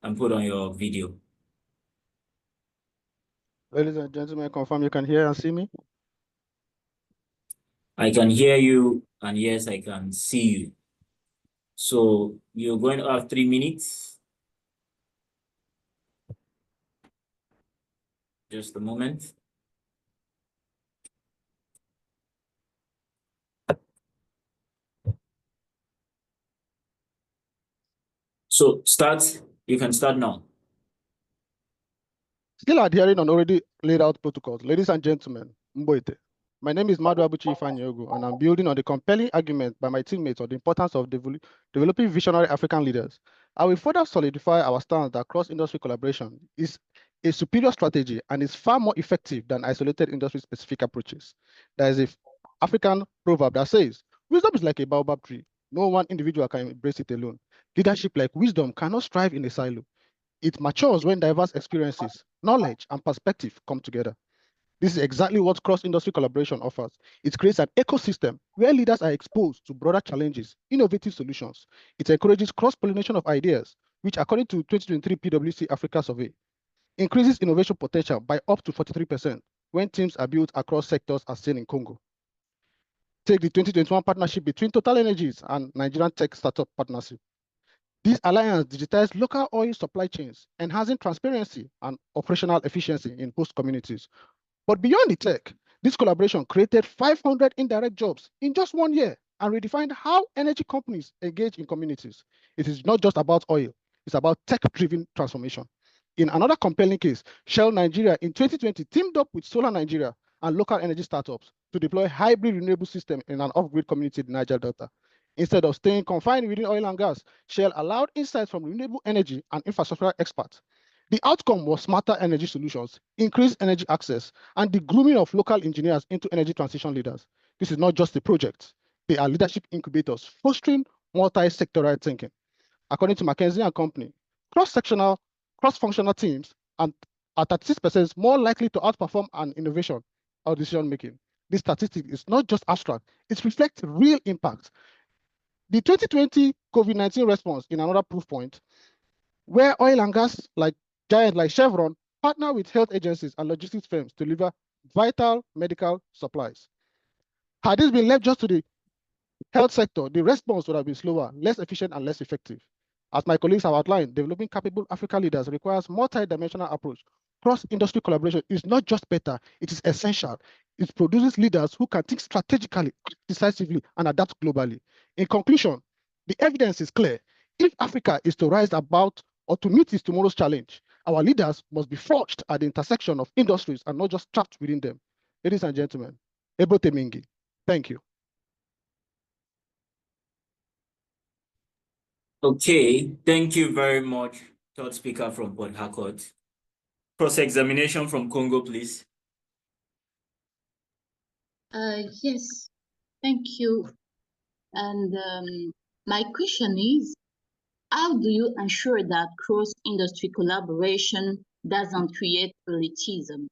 and put on your video. Ladies and gentlemen, confirm you can hear and see me? I can hear you, and yes, I can see you. So you're going to have 3 minutes. Just a moment. So you can start now. Still adhering on already laid out protocols. Ladies and gentlemen, Mboite. My name is Madu Abuchi Ifanyogo, and I'm building on the compelling argument by my teammates on the importance of developing visionary African leaders. I will further solidify our stance that cross-industry collaboration is a superior strategy and is far more effective than isolated industry-specific approaches. There is an African proverb that says, wisdom is like a baobab tree. No one individual can embrace it alone. Leadership like wisdom cannot strive in a silo. It matures when diverse experiences, knowledge, and perspective come together. This is exactly what cross-industry collaboration offers. It creates an ecosystem where leaders are exposed to broader challenges, innovative solutions. It encourages cross-pollination of ideas, which according to 2023 PwC Africa survey, increases innovation potential by up to 43% when teams are built across sectors as seen in Congo. Take the 2021 partnership between Total Energies and Nigerian tech startup partnership. This alliance digitized local oil supply chains, enhancing transparency and operational efficiency in host communities. But beyond the tech, this collaboration created 500 indirect jobs in just 1 year and redefined how energy companies engage in communities. It is not just about oil, it's about tech-driven transformation. In another compelling case, Shell Nigeria in 2020 teamed up with Solar Nigeria and local energy startups to deploy hybrid renewable system in an off-grid community in Niger Delta. Instead of staying confined within oil and gas, Shell allowed insights from renewable energy and infrastructure experts. The outcome was smarter energy solutions, increased energy access, and the grooming of local engineers into energy transition leaders. This is not just a project. They are leadership incubators, fostering multi-sectoral thinking. According to McKinsey & Company, cross-functional teams are 36% more likely to outperform an innovation or decision-making. This statistic is not just abstract, it reflects real impact. The 2020 COVID-19 response in another proof point, where oil and gas giants like Chevron partner with health agencies and logistics firms to deliver vital medical supplies. Had this been left just to the health sector, the response would have been slower, less efficient, and less effective. As my colleagues have outlined, developing capable African leaders requires multi-dimensional approach. Cross-industry collaboration is not just better, it is essential. It produces leaders who can think strategically, decisively, and adapt globally. In conclusion, the evidence is clear. If Africa is to rise about or to meet its tomorrow's challenge, our leaders must be forged at the intersection of industries and not just trapped within them. Ladies and gentlemen, Ebo Temingi, thank you. Okay, thank you very much, third speaker from Port-Harcourt. Cross-examination from Congo, please. Yes, thank you. And my question is, how do you ensure that cross-industry collaboration doesn't create elitism,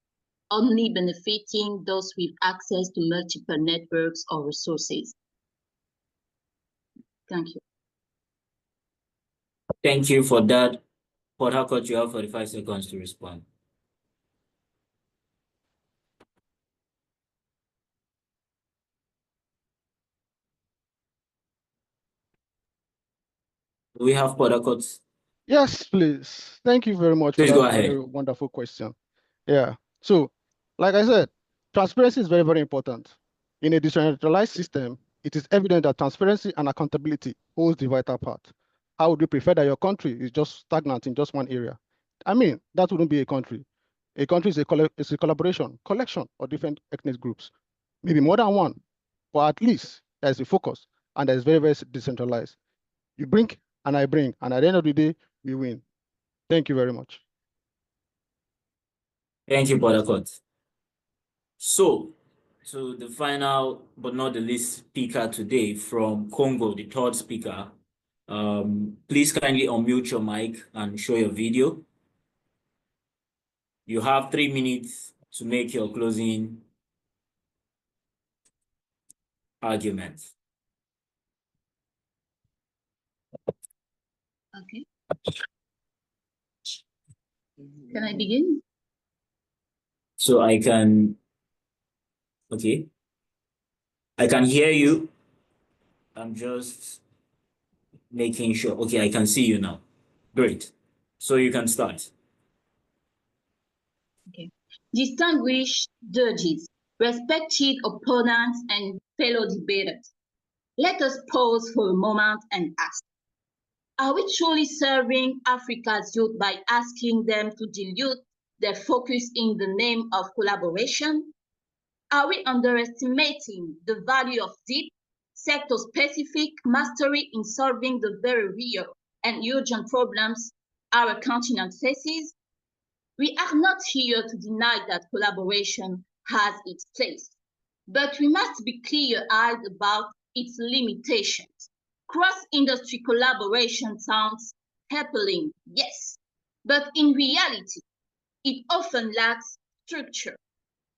only benefiting those with access to multiple networks or resources? Thank you. Thank you for that. Port-Harcourt, you have 45 seconds to respond. Do we have Port-Harcourt? Yes, please. Thank you very much Please for go that ahead. very wonderful question. Yeah. So, like I said, transparency is very, very important. In a decentralized system, it is evident that transparency and accountability holds the vital part. How would you prefer that your country is just stagnant in just one area? I mean, that wouldn't be a country. A country is a collaboration, collection of different ethnic groups, maybe more than one, but at least there's a focus and there's very, very decentralized. You bring and I bring, and at the end of the day, we win. Thank you very much. Thank you, Port-Harcourt. So, to the final but not the least speaker today from Congo, the third speaker. Please kindly unmute your mic and show your video. You have 3 minutes to make your closing argument. Okay. Can I begin? So I can, okay. I can hear you. I'm just making sure. Okay, I can see you now. Great. So you can start. Okay. Distinguished judges, respected opponents, and fellow debaters, let us pause for a moment and ask, are we truly serving Africa's youth by asking them to dilute their focus in the name of collaboration? Are we underestimating the value of deep, sector-specific mastery in solving the very real and urgent problems our continent faces? We are not here to deny that collaboration has its place, but we must be clear-eyed about its limitations. Cross-industry collaboration sounds appealing, yes, but in reality, it often lacks structure,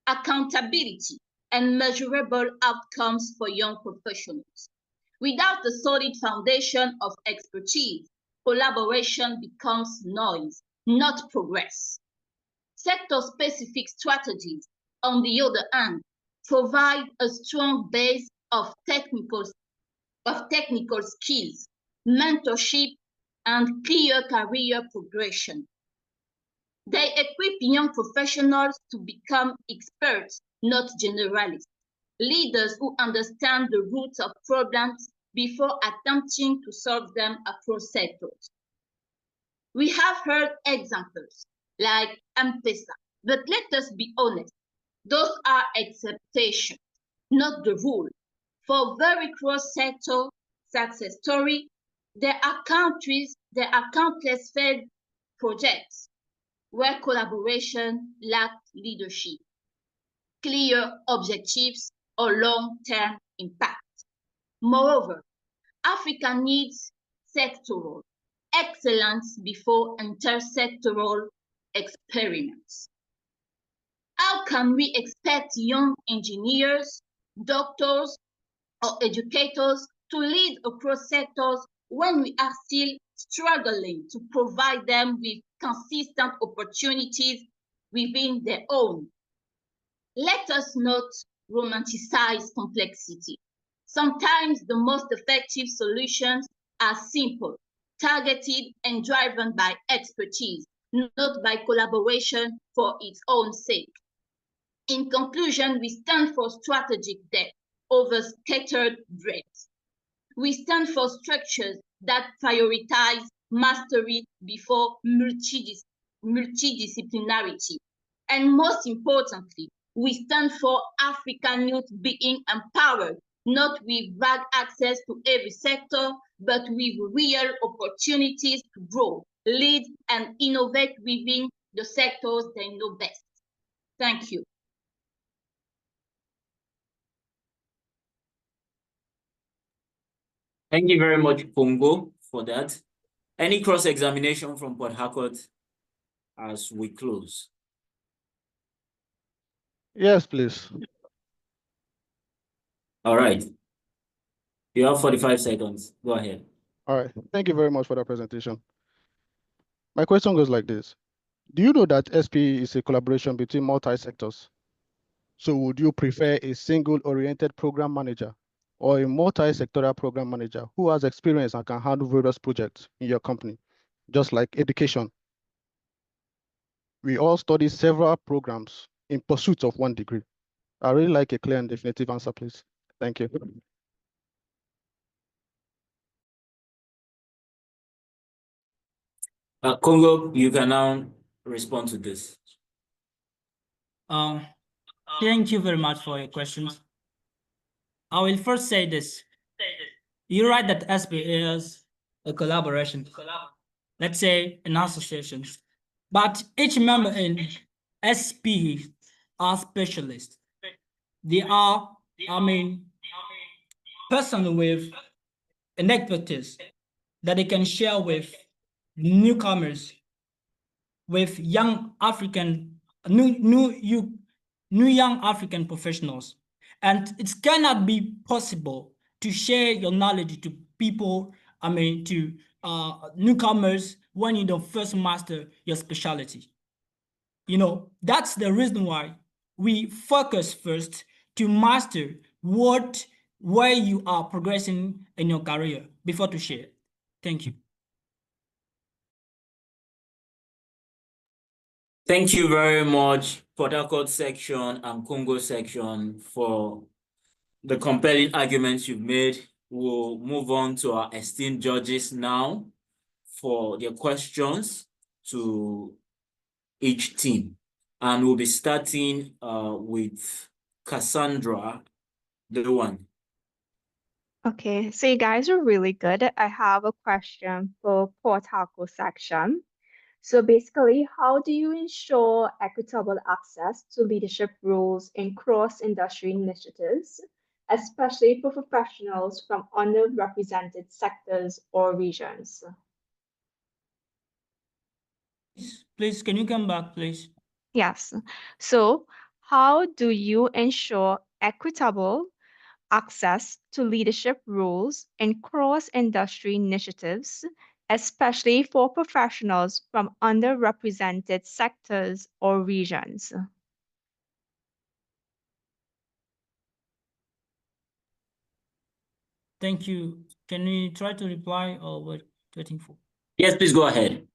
accountability, and measurable outcomes for young professionals. Without a solid foundation of expertise, collaboration becomes noise, not progress. Sector-specific strategies, on the other hand, provide a strong base of technical skills, mentorship, and clear career progression. They equip young professionals to become experts, not generalists, leaders who understand the roots of problems before attempting to solve them across sectors. We have heard examples like M-Pesa, but let us be honest, those are exceptions, not the rule. For very cross-sector success story, there are countless failed projects where collaboration lacked leadership, clear objectives, or long-term impact. Moreover, Africa needs sectoral excellence before intersectoral experiments. How can we expect young engineers, doctors, or educators to lead across sectors when we are still struggling to provide them with consistent opportunities within their own? Let us not romanticize complexity. Sometimes the most effective solutions are simple, targeted, and driven by expertise, not by collaboration for its own sake. In conclusion, we stand for strategic depth over scattered breadth. We stand for structures that prioritize mastery before multidisciplinarity. And most importantly, we stand for African youth being empowered, not with vague access to every sector, but with real opportunities to grow, lead, and innovate within the sectors they know best. Thank you. Thank you very much, Congo, for that. Any cross-examination from Port-Harcourt as we close? Yes, please. All right. You have 45 seconds. Go ahead. All right. Thank you very much for that presentation. My question goes like this. Do you know that SPE is a collaboration between multi-sectors? So would you prefer a single-oriented program manager or a multi-sectoral program manager who has experience and can handle various projects in your company, just like education? We all study several programs in pursuit of one degree. I really like a clear and definitive answer, please. Thank you. Congo, you can now respond to this. Thank you very much for your questions. I will first say this. You're right that SPE is a collaboration, let's say an association, but each member in SPE are specialists. They are, person with an expertise that they can share with newcomers, with young African, new young African professionals. And it cannot be possible to share your knowledge to people, to newcomers when you don't first master your specialty. That's the reason why we focus first to master where you are progressing in your career before to share. Thank you. Thank you very much, Port-Harcourt section and Congo section, for the compelling arguments you've made. We'll move on to our esteemed judges now for their questions to each team. And we'll be starting with Cassandra, the one. Okay, so you guys are really good. I have a question for Port-Harcourt section. So basically, how do you ensure equitable access to leadership roles in cross-industry initiatives, especially for professionals from underrepresented sectors or regions? Please, can you come back, please? Yes. So how do you ensure equitable access to leadership roles in cross-industry initiatives, especially for professionals from underrepresented sectors or regions? Thank you. Can we try to reply or we're waiting for? Yes, please go ahead.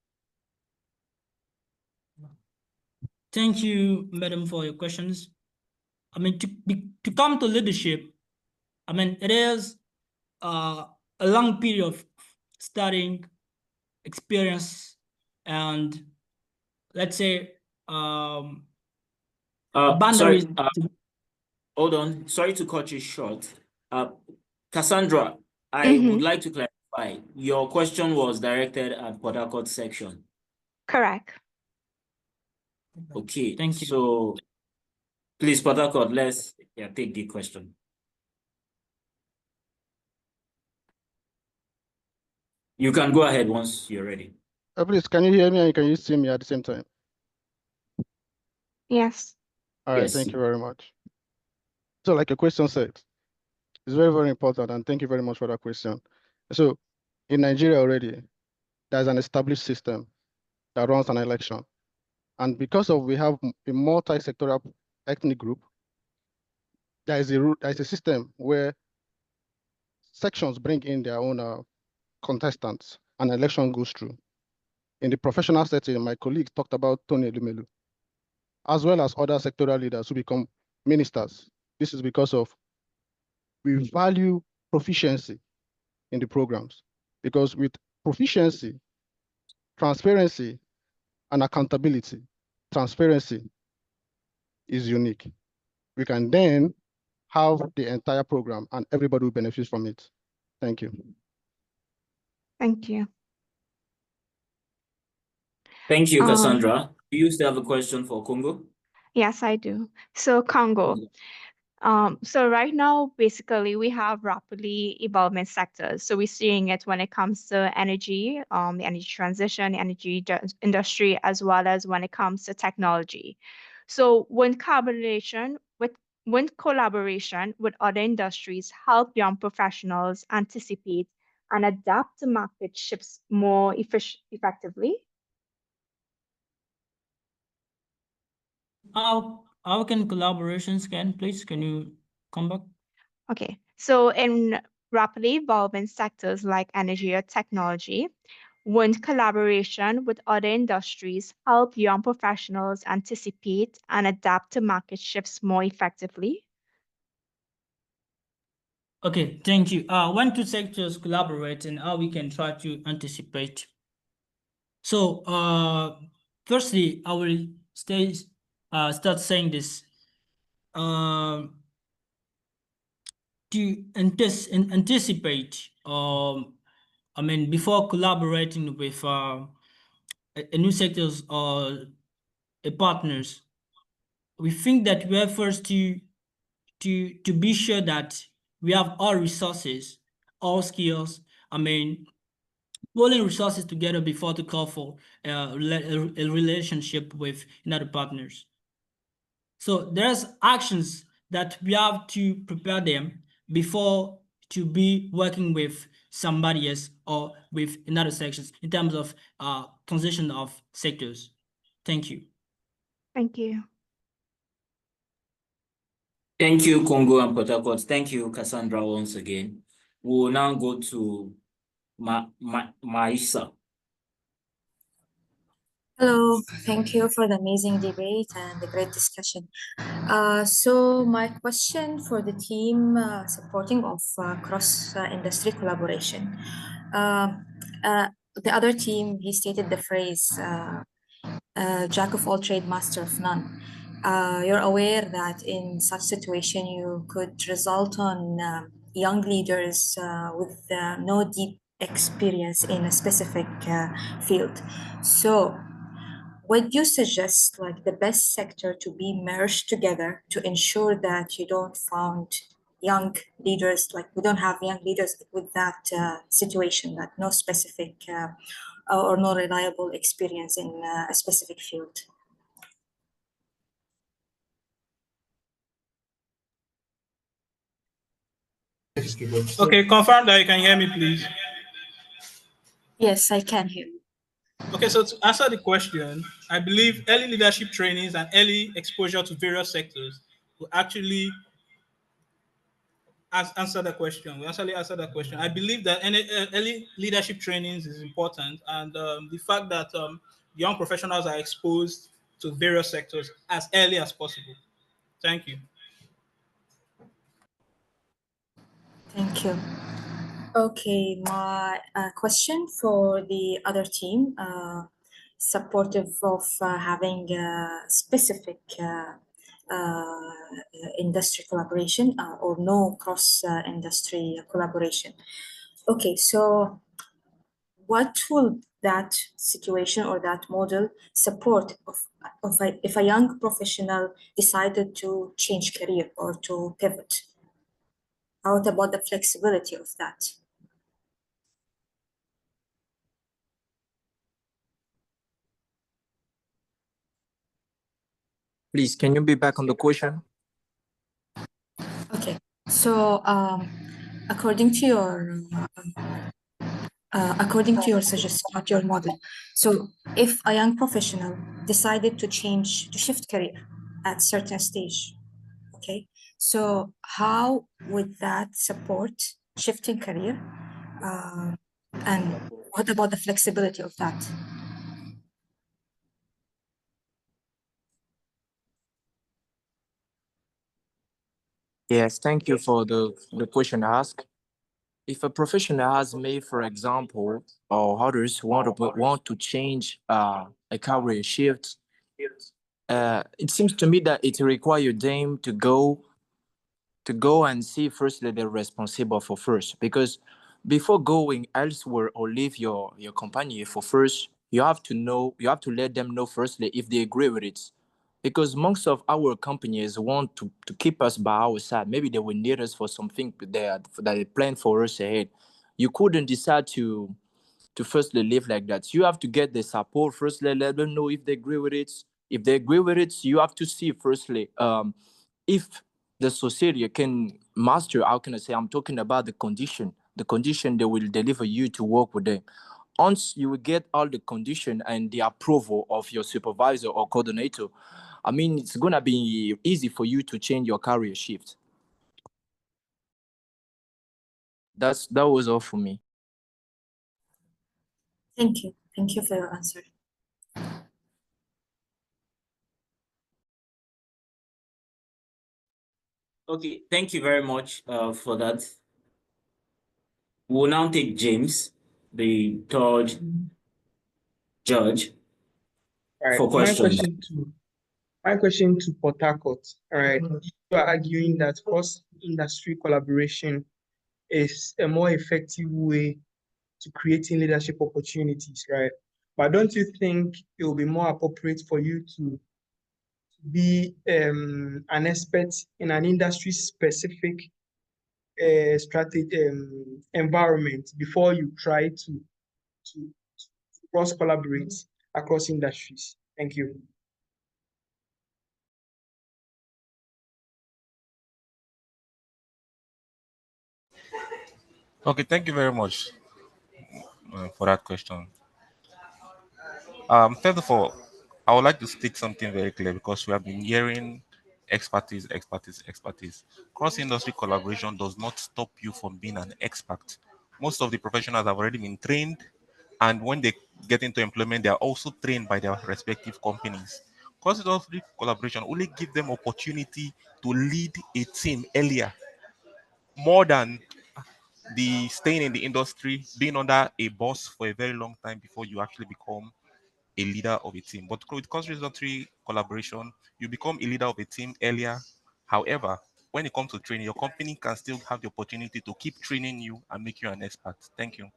Thank you, madam, for your questions. To come to leadership, it is a long period of studying, experience, and let's say boundaries. Sorry, hold on. Sorry to cut you short. Cassandra, I would like to clarify. Your question was directed at Port-Harcourt section. Correct. Okay, thank you. So please, Port-Harcourt, let's take the question. You can go ahead once you're ready. Please, can you hear me and can you see me at the same time? Yes. All right, Yes. thank you very much. So like your question said, it's very, very important, and thank you very much for that question. So in Nigeria already, there's an established system that runs an election. And because of we have a multi-sectoral ethnic group, there is a system where sections bring in their own contestants and election goes through. In the professional setting, my colleagues talked about Tony Elumelu, as well as other sectoral leaders who become ministers. This is because of we value proficiency in the programs, because with proficiency, transparency, and accountability, transparency is unique. We can then have the entire program and everybody will benefit from it. Thank you. Thank you. Thank you, Cassandra. Do you still have a question for Congo? Yes, I do. So Congo. So right now, basically, we have rapidly evolving sectors. So we're seeing it when it comes to energy, the energy transition, the energy industry, as well as when it comes to technology. So when collaboration with other industries help young professionals anticipate and adapt to market shifts more effectively. How can collaborations please? Can you come back? Okay, so in rapidly evolving sectors like energy or technology, wouldn't collaboration with other industries help young professionals anticipate and adapt to market shifts more effectively? Okay, thank you. When two sectors collaborate and how we can try to anticipate So, firstly, I will start saying this. To anticipate, I mean, before collaborating with a new sectors or partners, we think that we have first to be sure that we have all resources, all skills. I mean, pulling resources together before to call for a relationship with another partners. So there's actions that we have to prepare them before to be working with somebody else or with another sections in terms of transition of sectors. Thank you. Thank you. Thank you, Congo and Port-Harcourt. Thank you, Cassandra, once again. We will now go to Maisa. Hello, thank you for the amazing debate and the great discussion. So my question for the team supporting of cross-industry collaboration. The other team, he stated the phrase, jack of all trade, master of none. You're aware that in such situation, you could result on young leaders with no deep experience in a specific field. So would you suggest like the best sector to be merged together to ensure that you don't find young leaders, like we don't have young leaders with that situation, that no specific or no reliable experience in a specific field? Okay, confirm that you can hear me, please. Yes, I can hear you. Okay, so to answer the question, I believe early leadership trainings and early exposure to various sectors will actually answer the question. We actually answer that question. I believe that any early leadership trainings is important, and the fact that young professionals are exposed to various sectors as early as possible. Thank you. Thank you. Okay, my question for the other team, supportive of having specific industry collaboration or no cross-industry collaboration. Okay, so what will that situation or that model support if a young professional decided to change career or to pivot? How about the flexibility of that? Please, can you be back on the question? Okay, so according to your suggestion, not your model, so if a young professional decided to shift career at certain stage, okay, so how would that support shifting career, and what about the flexibility of that? Yes, thank you for the question asked. If a professional has made, for example, or others want to change a career shift, it seems to me that it requires them to go and see firstly they're responsible for first, because before going elsewhere or leave your company for first, you have to let them know firstly if they agree with it, because most of our companies want to keep us by our side. Maybe they will need us for something that they plan for us ahead. You couldn't decide to firstly live like that. You have to get the support firstly, let them know if they agree with it. If they agree with it, you have to see firstly if the society can master, how can I say, I'm talking about the condition they will deliver you to work with them. Once you will get all the condition and the approval of your supervisor or coordinator, I mean, it's gonna be easy for you to change your career shift. That was all for me. Thank you for your answer. Okay, thank you very much for that. We'll now take James, the third George, All right. for questions. My question to Port-Harcourt. All right. You are arguing that cross-industry collaboration is a more effective way to creating leadership opportunities, right? But don't you think it will be more appropriate for you to be an expert in an industry-specific strategy environment before you try to cross-collaborate across industries? Thank you. Okay, thank you very much for that question. First of all, I would like to state something very clear because we have been hearing expertise, expertise, expertise. Cross-industry collaboration does not stop you from being an expert. Most of the professionals have already been trained, and when they get into employment, they are also trained by their respective companies. Cross-industry collaboration only give them opportunity to lead a team earlier, more than the staying in the industry, being under a boss for a very long time before you actually become a leader of a team. But with cross-industry collaboration, you become a leader of a team earlier. However, when it comes to training, your company can still have the opportunity to keep training you and make you an expert. Thank you.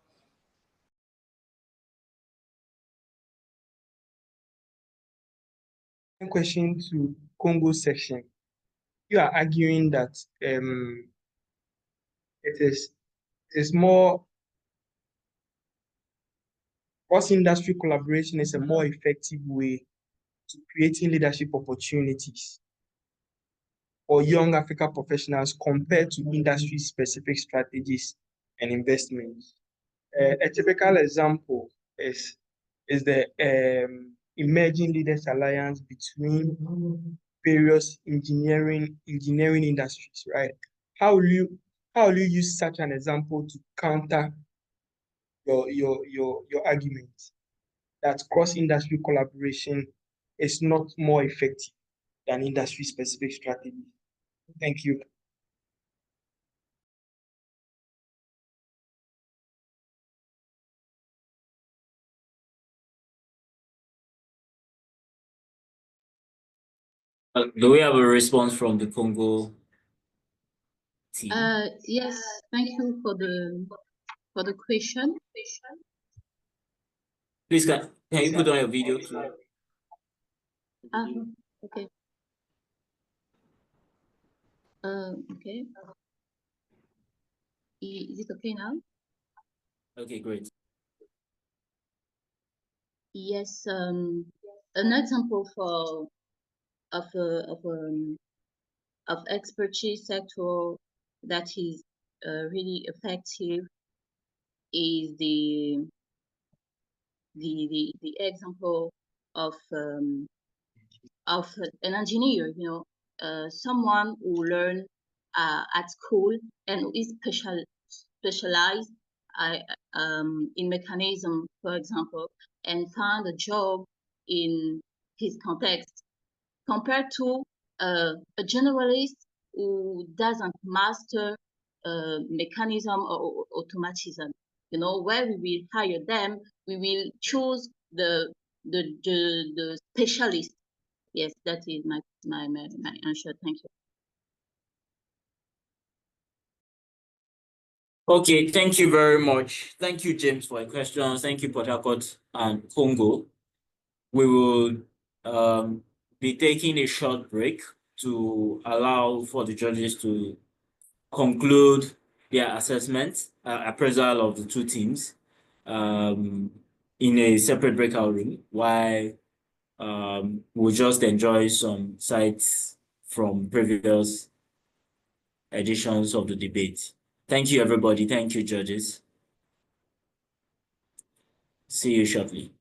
Question to Congo section. You are arguing that it is more cross-industry collaboration is a more effective way to creating leadership opportunities for young African professionals compared to industry-specific strategies and investments. A typical example is the Emerging Leaders Alliance between various engineering industries, right? How will you use such an example to counter your argument that cross-industry collaboration is not more effective than industry-specific strategy? Thank you. Do we have a response from the Congo team? Yes, thank you for the question. Please, can you put on your video too? Okay. Okay. Is it okay now? Okay, great. Yes, an example of expertise sector that is really effective is the example of an engineer, someone who learned at school and who is specialized in mechanism, for example, and find a job in his context, compared to a generalist who doesn't master mechanism or automatism. Where we will hire them, we will choose the specialist. Yes, that is my answer. Thank you. Okay, thank you very much. Thank you, James, for your questions. Thank you, Port-Harcourt and Congo. We will be taking a short break to allow for the judges to conclude their assessment, appraisal of the two teams in a separate breakout room, while we'll just enjoy some sites from previous editions of the debate. Thank you, everybody. Thank you, judges. See you shortly.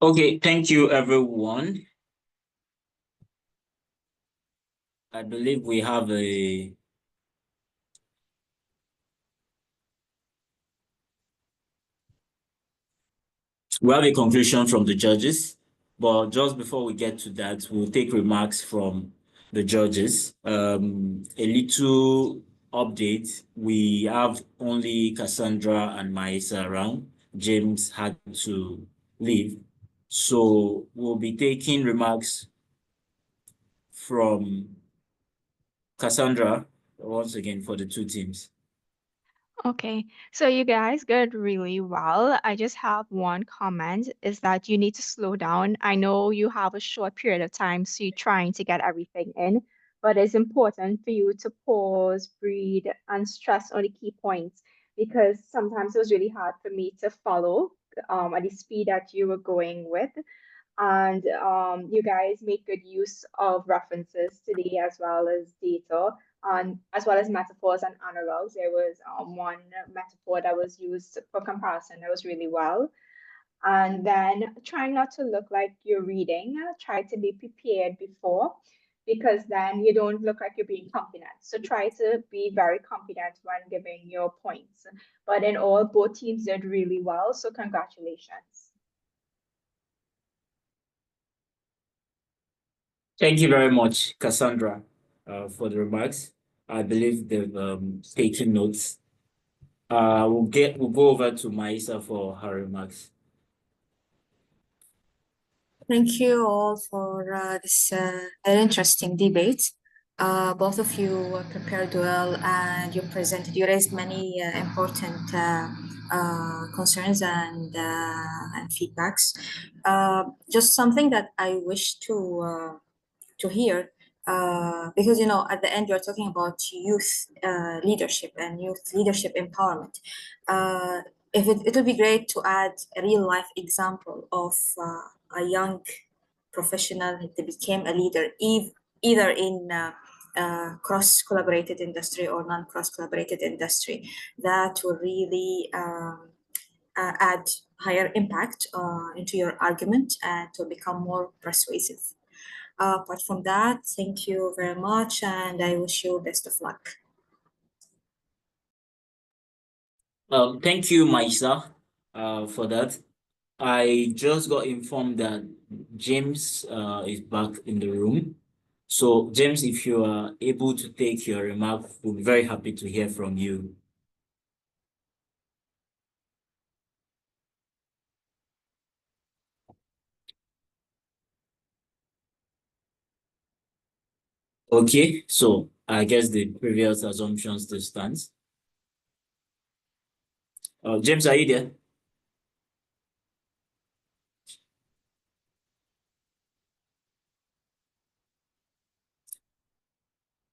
Okay, thank you, everyone. I believe we have a conclusion from the judges, but just before we get to that, we'll take remarks from the judges. A little update. We have only Cassandra and Maisa around. James had to leave. So we'll be taking remarks from Cassandra once again for the two teams. Okay, so you guys did really well. I just have one comment is that you need to slow down. I know you have a short period of time, so you're trying to get everything in, but it's important for you to pause, breathe, and stress on the key points because sometimes it was really hard for me to follow at the speed that you were going with. And you guys make good use of references today as well as data and as well as metaphors and analogs. There was one metaphor that was used for comparison that was really well. And then try not to look like you're reading, try to be prepared before because then you don't look like you're being confident. So try to be very confident when giving your points. But in all, both teams did really well. So congratulations. Thank you very much, Cassandra, for the remarks. I believe they've taken notes. We'll go over to Maisa for her remarks. Thank you all for this very interesting debate. Both of you prepared well and you raised many important concerns and feedbacks. Just something that I wish to hear, because at the end you're talking about youth leadership and youth leadership empowerment. If it would be great to add a real life example of a young professional that became a leader, either in cross collaborated industry or non cross collaborated industry, that will really add higher impact into your argument and to become more persuasive. Apart from that, thank you very much and I wish you best of luck. Thank you, Maisa, for that. I just got informed that James is back in the room. So, James, if you are able to take your remark, we'll be very happy to hear from you. Okay, so I guess the previous assumptions still stands. James, are you there?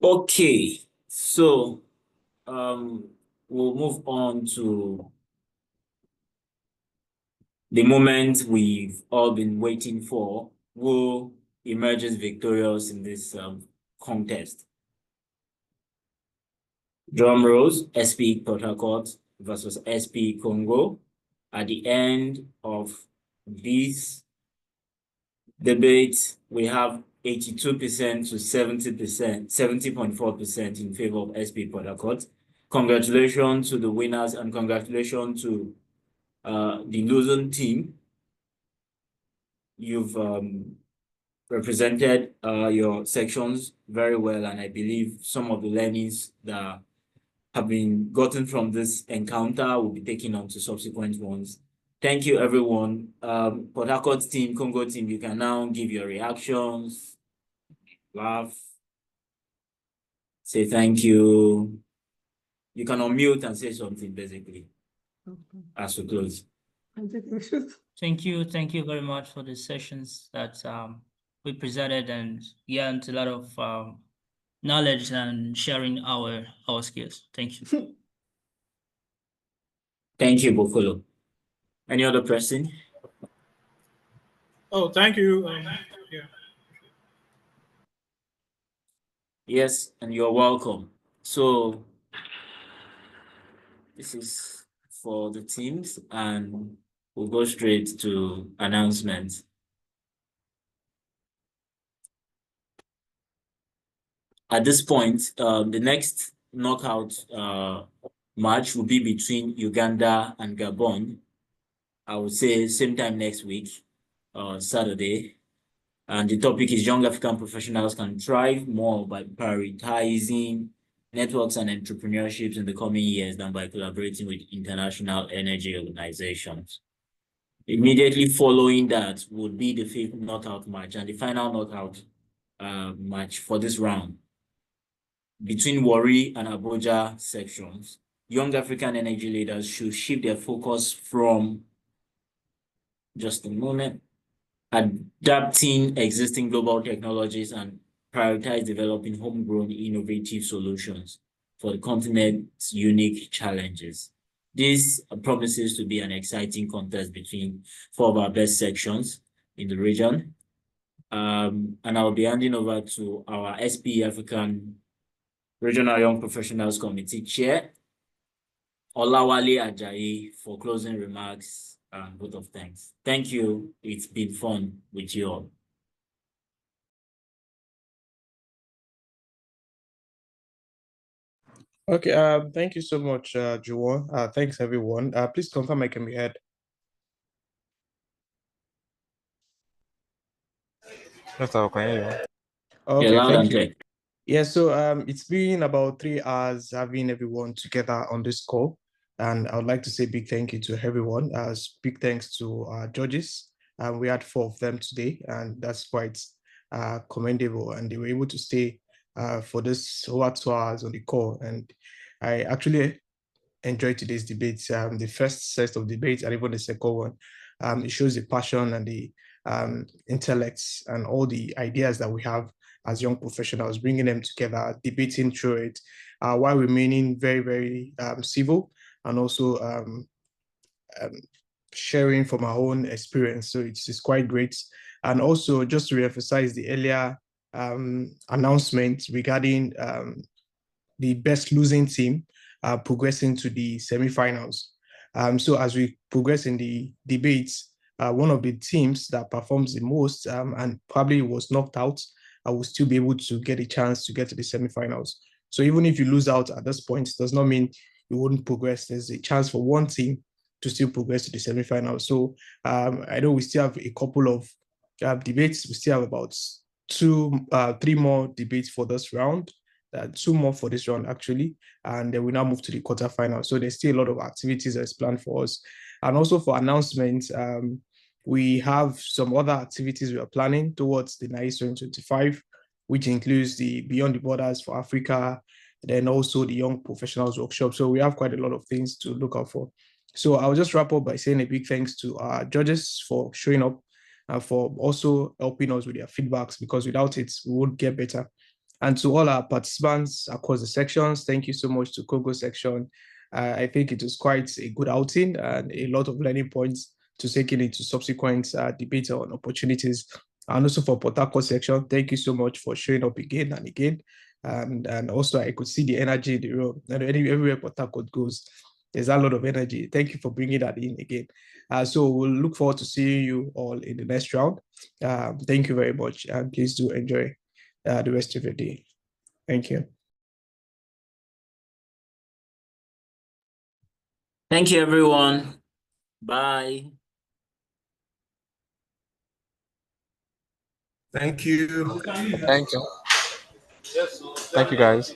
Okay, so we'll move on to the moment we've all been waiting for. Who emerges victorious in this contest? Drum rolls, SPE Port-Harcourt versus SPE Congo. At the end of this debate, we have 82% to 70%, 70.4% in favor of SPE Port-Harcourt. Congratulations to the winners and congratulations to the losing team. You've represented your sections very well, and I believe some of the learnings that have been gotten from this encounter will be taken on to subsequent ones. Thank you, everyone. Port-Harcourt team, Congo team, you can now give your reactions, laugh, say thank you. You can unmute and say something, basically, as we close. Thank you very much for the sessions that we presented and gained a lot of knowledge and sharing our skills. Thank you. Thank you, Bokolo. Any other person? Oh, thank you. Yeah. Yes, and you're welcome. So this is for the teams, and we'll go straight to announcements. At this point, the next knockout match will be between Uganda and Gabon. I would say same time next week, Saturday. And the topic is young African professionals can thrive more by prioritizing networks and entrepreneurships in the coming years than by collaborating with international energy organizations. Immediately following that would be the fifth knockout match and the final knockout match for this round between Warri and Abuja sections. Young African energy leaders should shift their focus from, just a moment, adapting existing global technologies and prioritize developing homegrown innovative solutions for the continent's unique challenges. This promises to be an exciting contest between four of our best sections in the region. And I'll be handing over to our SPE African Regional Young Professionals Committee Chair, Olawale Ajayi, for closing remarks and vote of thanks. Thank you. It's been fun with you all. Okay, thank you so much, Juwon. Thanks everyone. Please confirm I can be heard. Yes, I can hear you. Okay, loud thank and you. clear. Yeah, so it's been about 3 hours having everyone together on this call. And I would like to say big thank you to everyone. Big thanks to our judges. We had 4 of them today, and that's quite commendable. And they were able to stay for this over 2 hours on the call. And I actually enjoyed today's debate, the first set of debates and even the second one. It shows the passion and the intellects and all the ideas that we have as young professionals, bringing them together, debating through it, while remaining very, very civil and also sharing from our own experience. So it's quite great. And also just to reemphasize the earlier announcement regarding the best losing team progressing to the semifinals. So as we progress in the debates, one of the teams that performs the most and probably was knocked out will still be able to get a chance to get to the semifinals. So even if you lose out at this point, it does not mean you wouldn't progress. There's a chance for one team to still progress to the semifinals. So I know we still have a couple of debates. We still have about 3 more debates for this round. 2 more for this round actually, and then we now move to the quarterfinals. So there's still a lot of activities that's planned for us. And also for announcements, we have some other activities we are planning towards the NICE 2025, which includes the Beyond the Borders for Africa, then also the Young Professionals Workshop. So we have quite a lot of things to look out for. So I'll just wrap up by saying a big thanks to our judges for showing up and for also helping us with their feedbacks, because without it, we would get better. And to all our participants across the sections, thank you so much to Congo section. I think it was quite a good outing and a lot of learning points to take it into subsequent debates on opportunities. And also for Port-Harcourt section, thank you so much for showing up again and again. And also I could see the energy in the room. And everywhere Port-Harcourt goes, there's a lot of energy. Thank you for bringing that in again. So we'll look forward to seeing you all in the next round. Thank you very much, and please do enjoy the rest of your day. Thank you. Thank you, everyone. Bye. Thank you. Thank you. Thank you, guys.